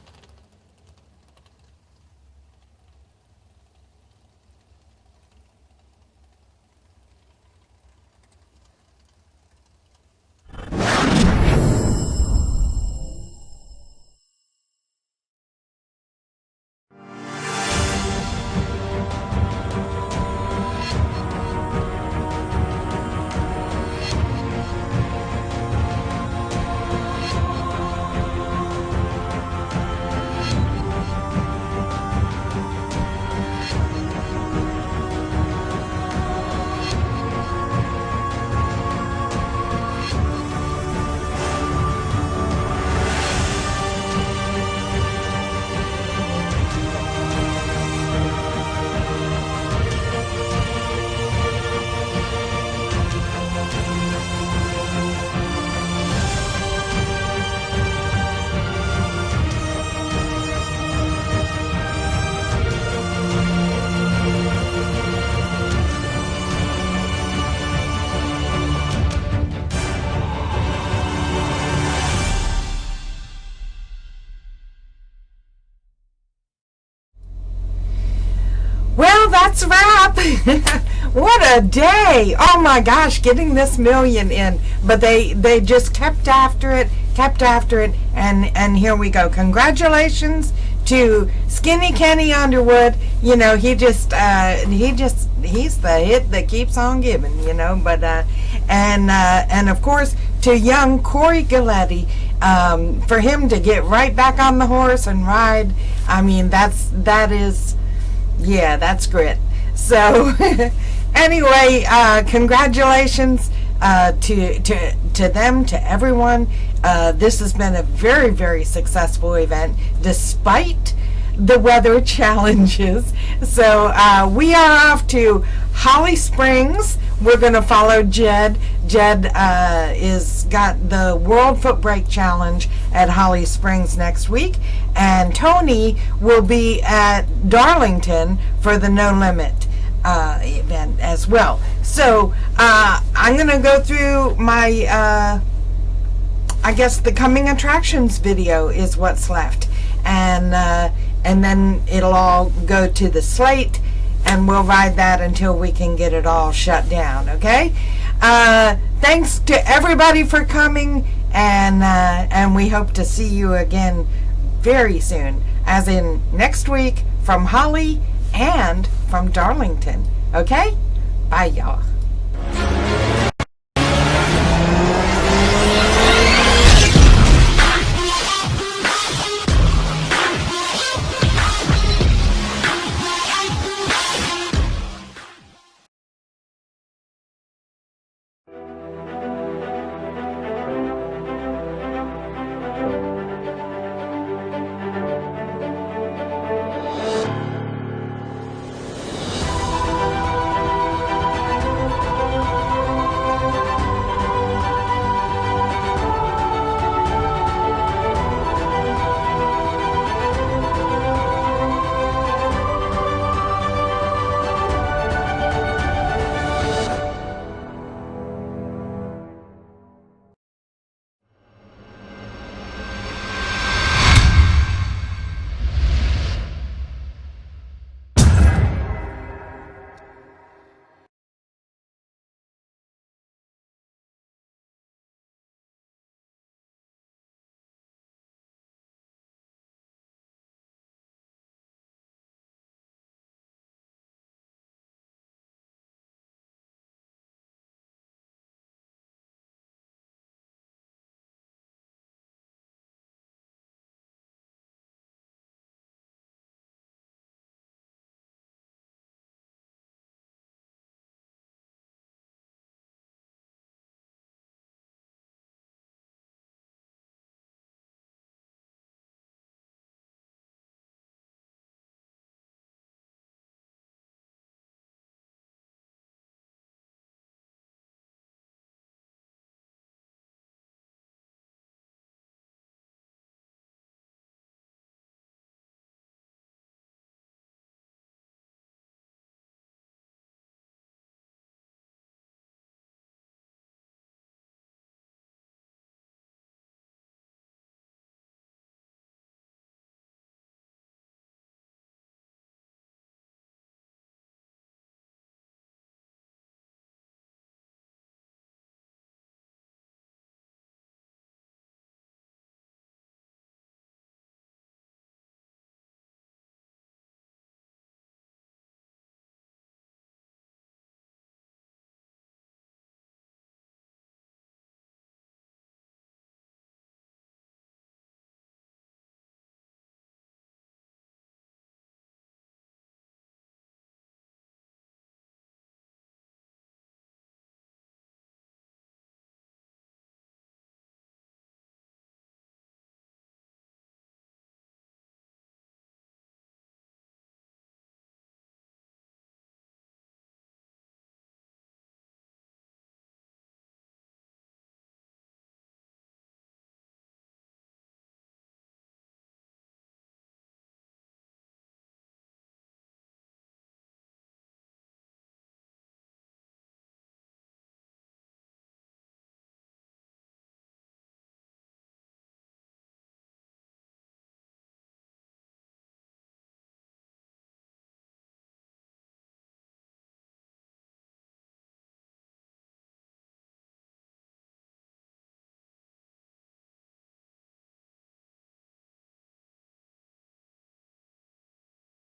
That's a wrap. What a day. Oh my gosh, getting this million in. But they just kept after it, and here we go. Congratulations to Skinny Kenny Underwood. You know, he's the hit that keeps on giving. You know, but and of course to young Corey Galletti, for him to get right back on the horse and ride. I mean, that's grit. So anyway, congratulations to them, to everyone. This has been a very, very successful event despite the weather challenges. So we are off to Holly Springs. We're going to follow Jed. Jed is got the World Foot Brake Challenge at Holly Springs next week, and Tony will be at Darlington for the No Limit event as well. So I'm going to go through my I guess the coming attractions video is what's left, and then it'll all go to the slate, and we'll ride that until we can get it all shut down. Okay. Thanks to everybody for coming, and we hope to see you again very soon, as in next week from Holly and from Darlington. Okay? Bye, y'all.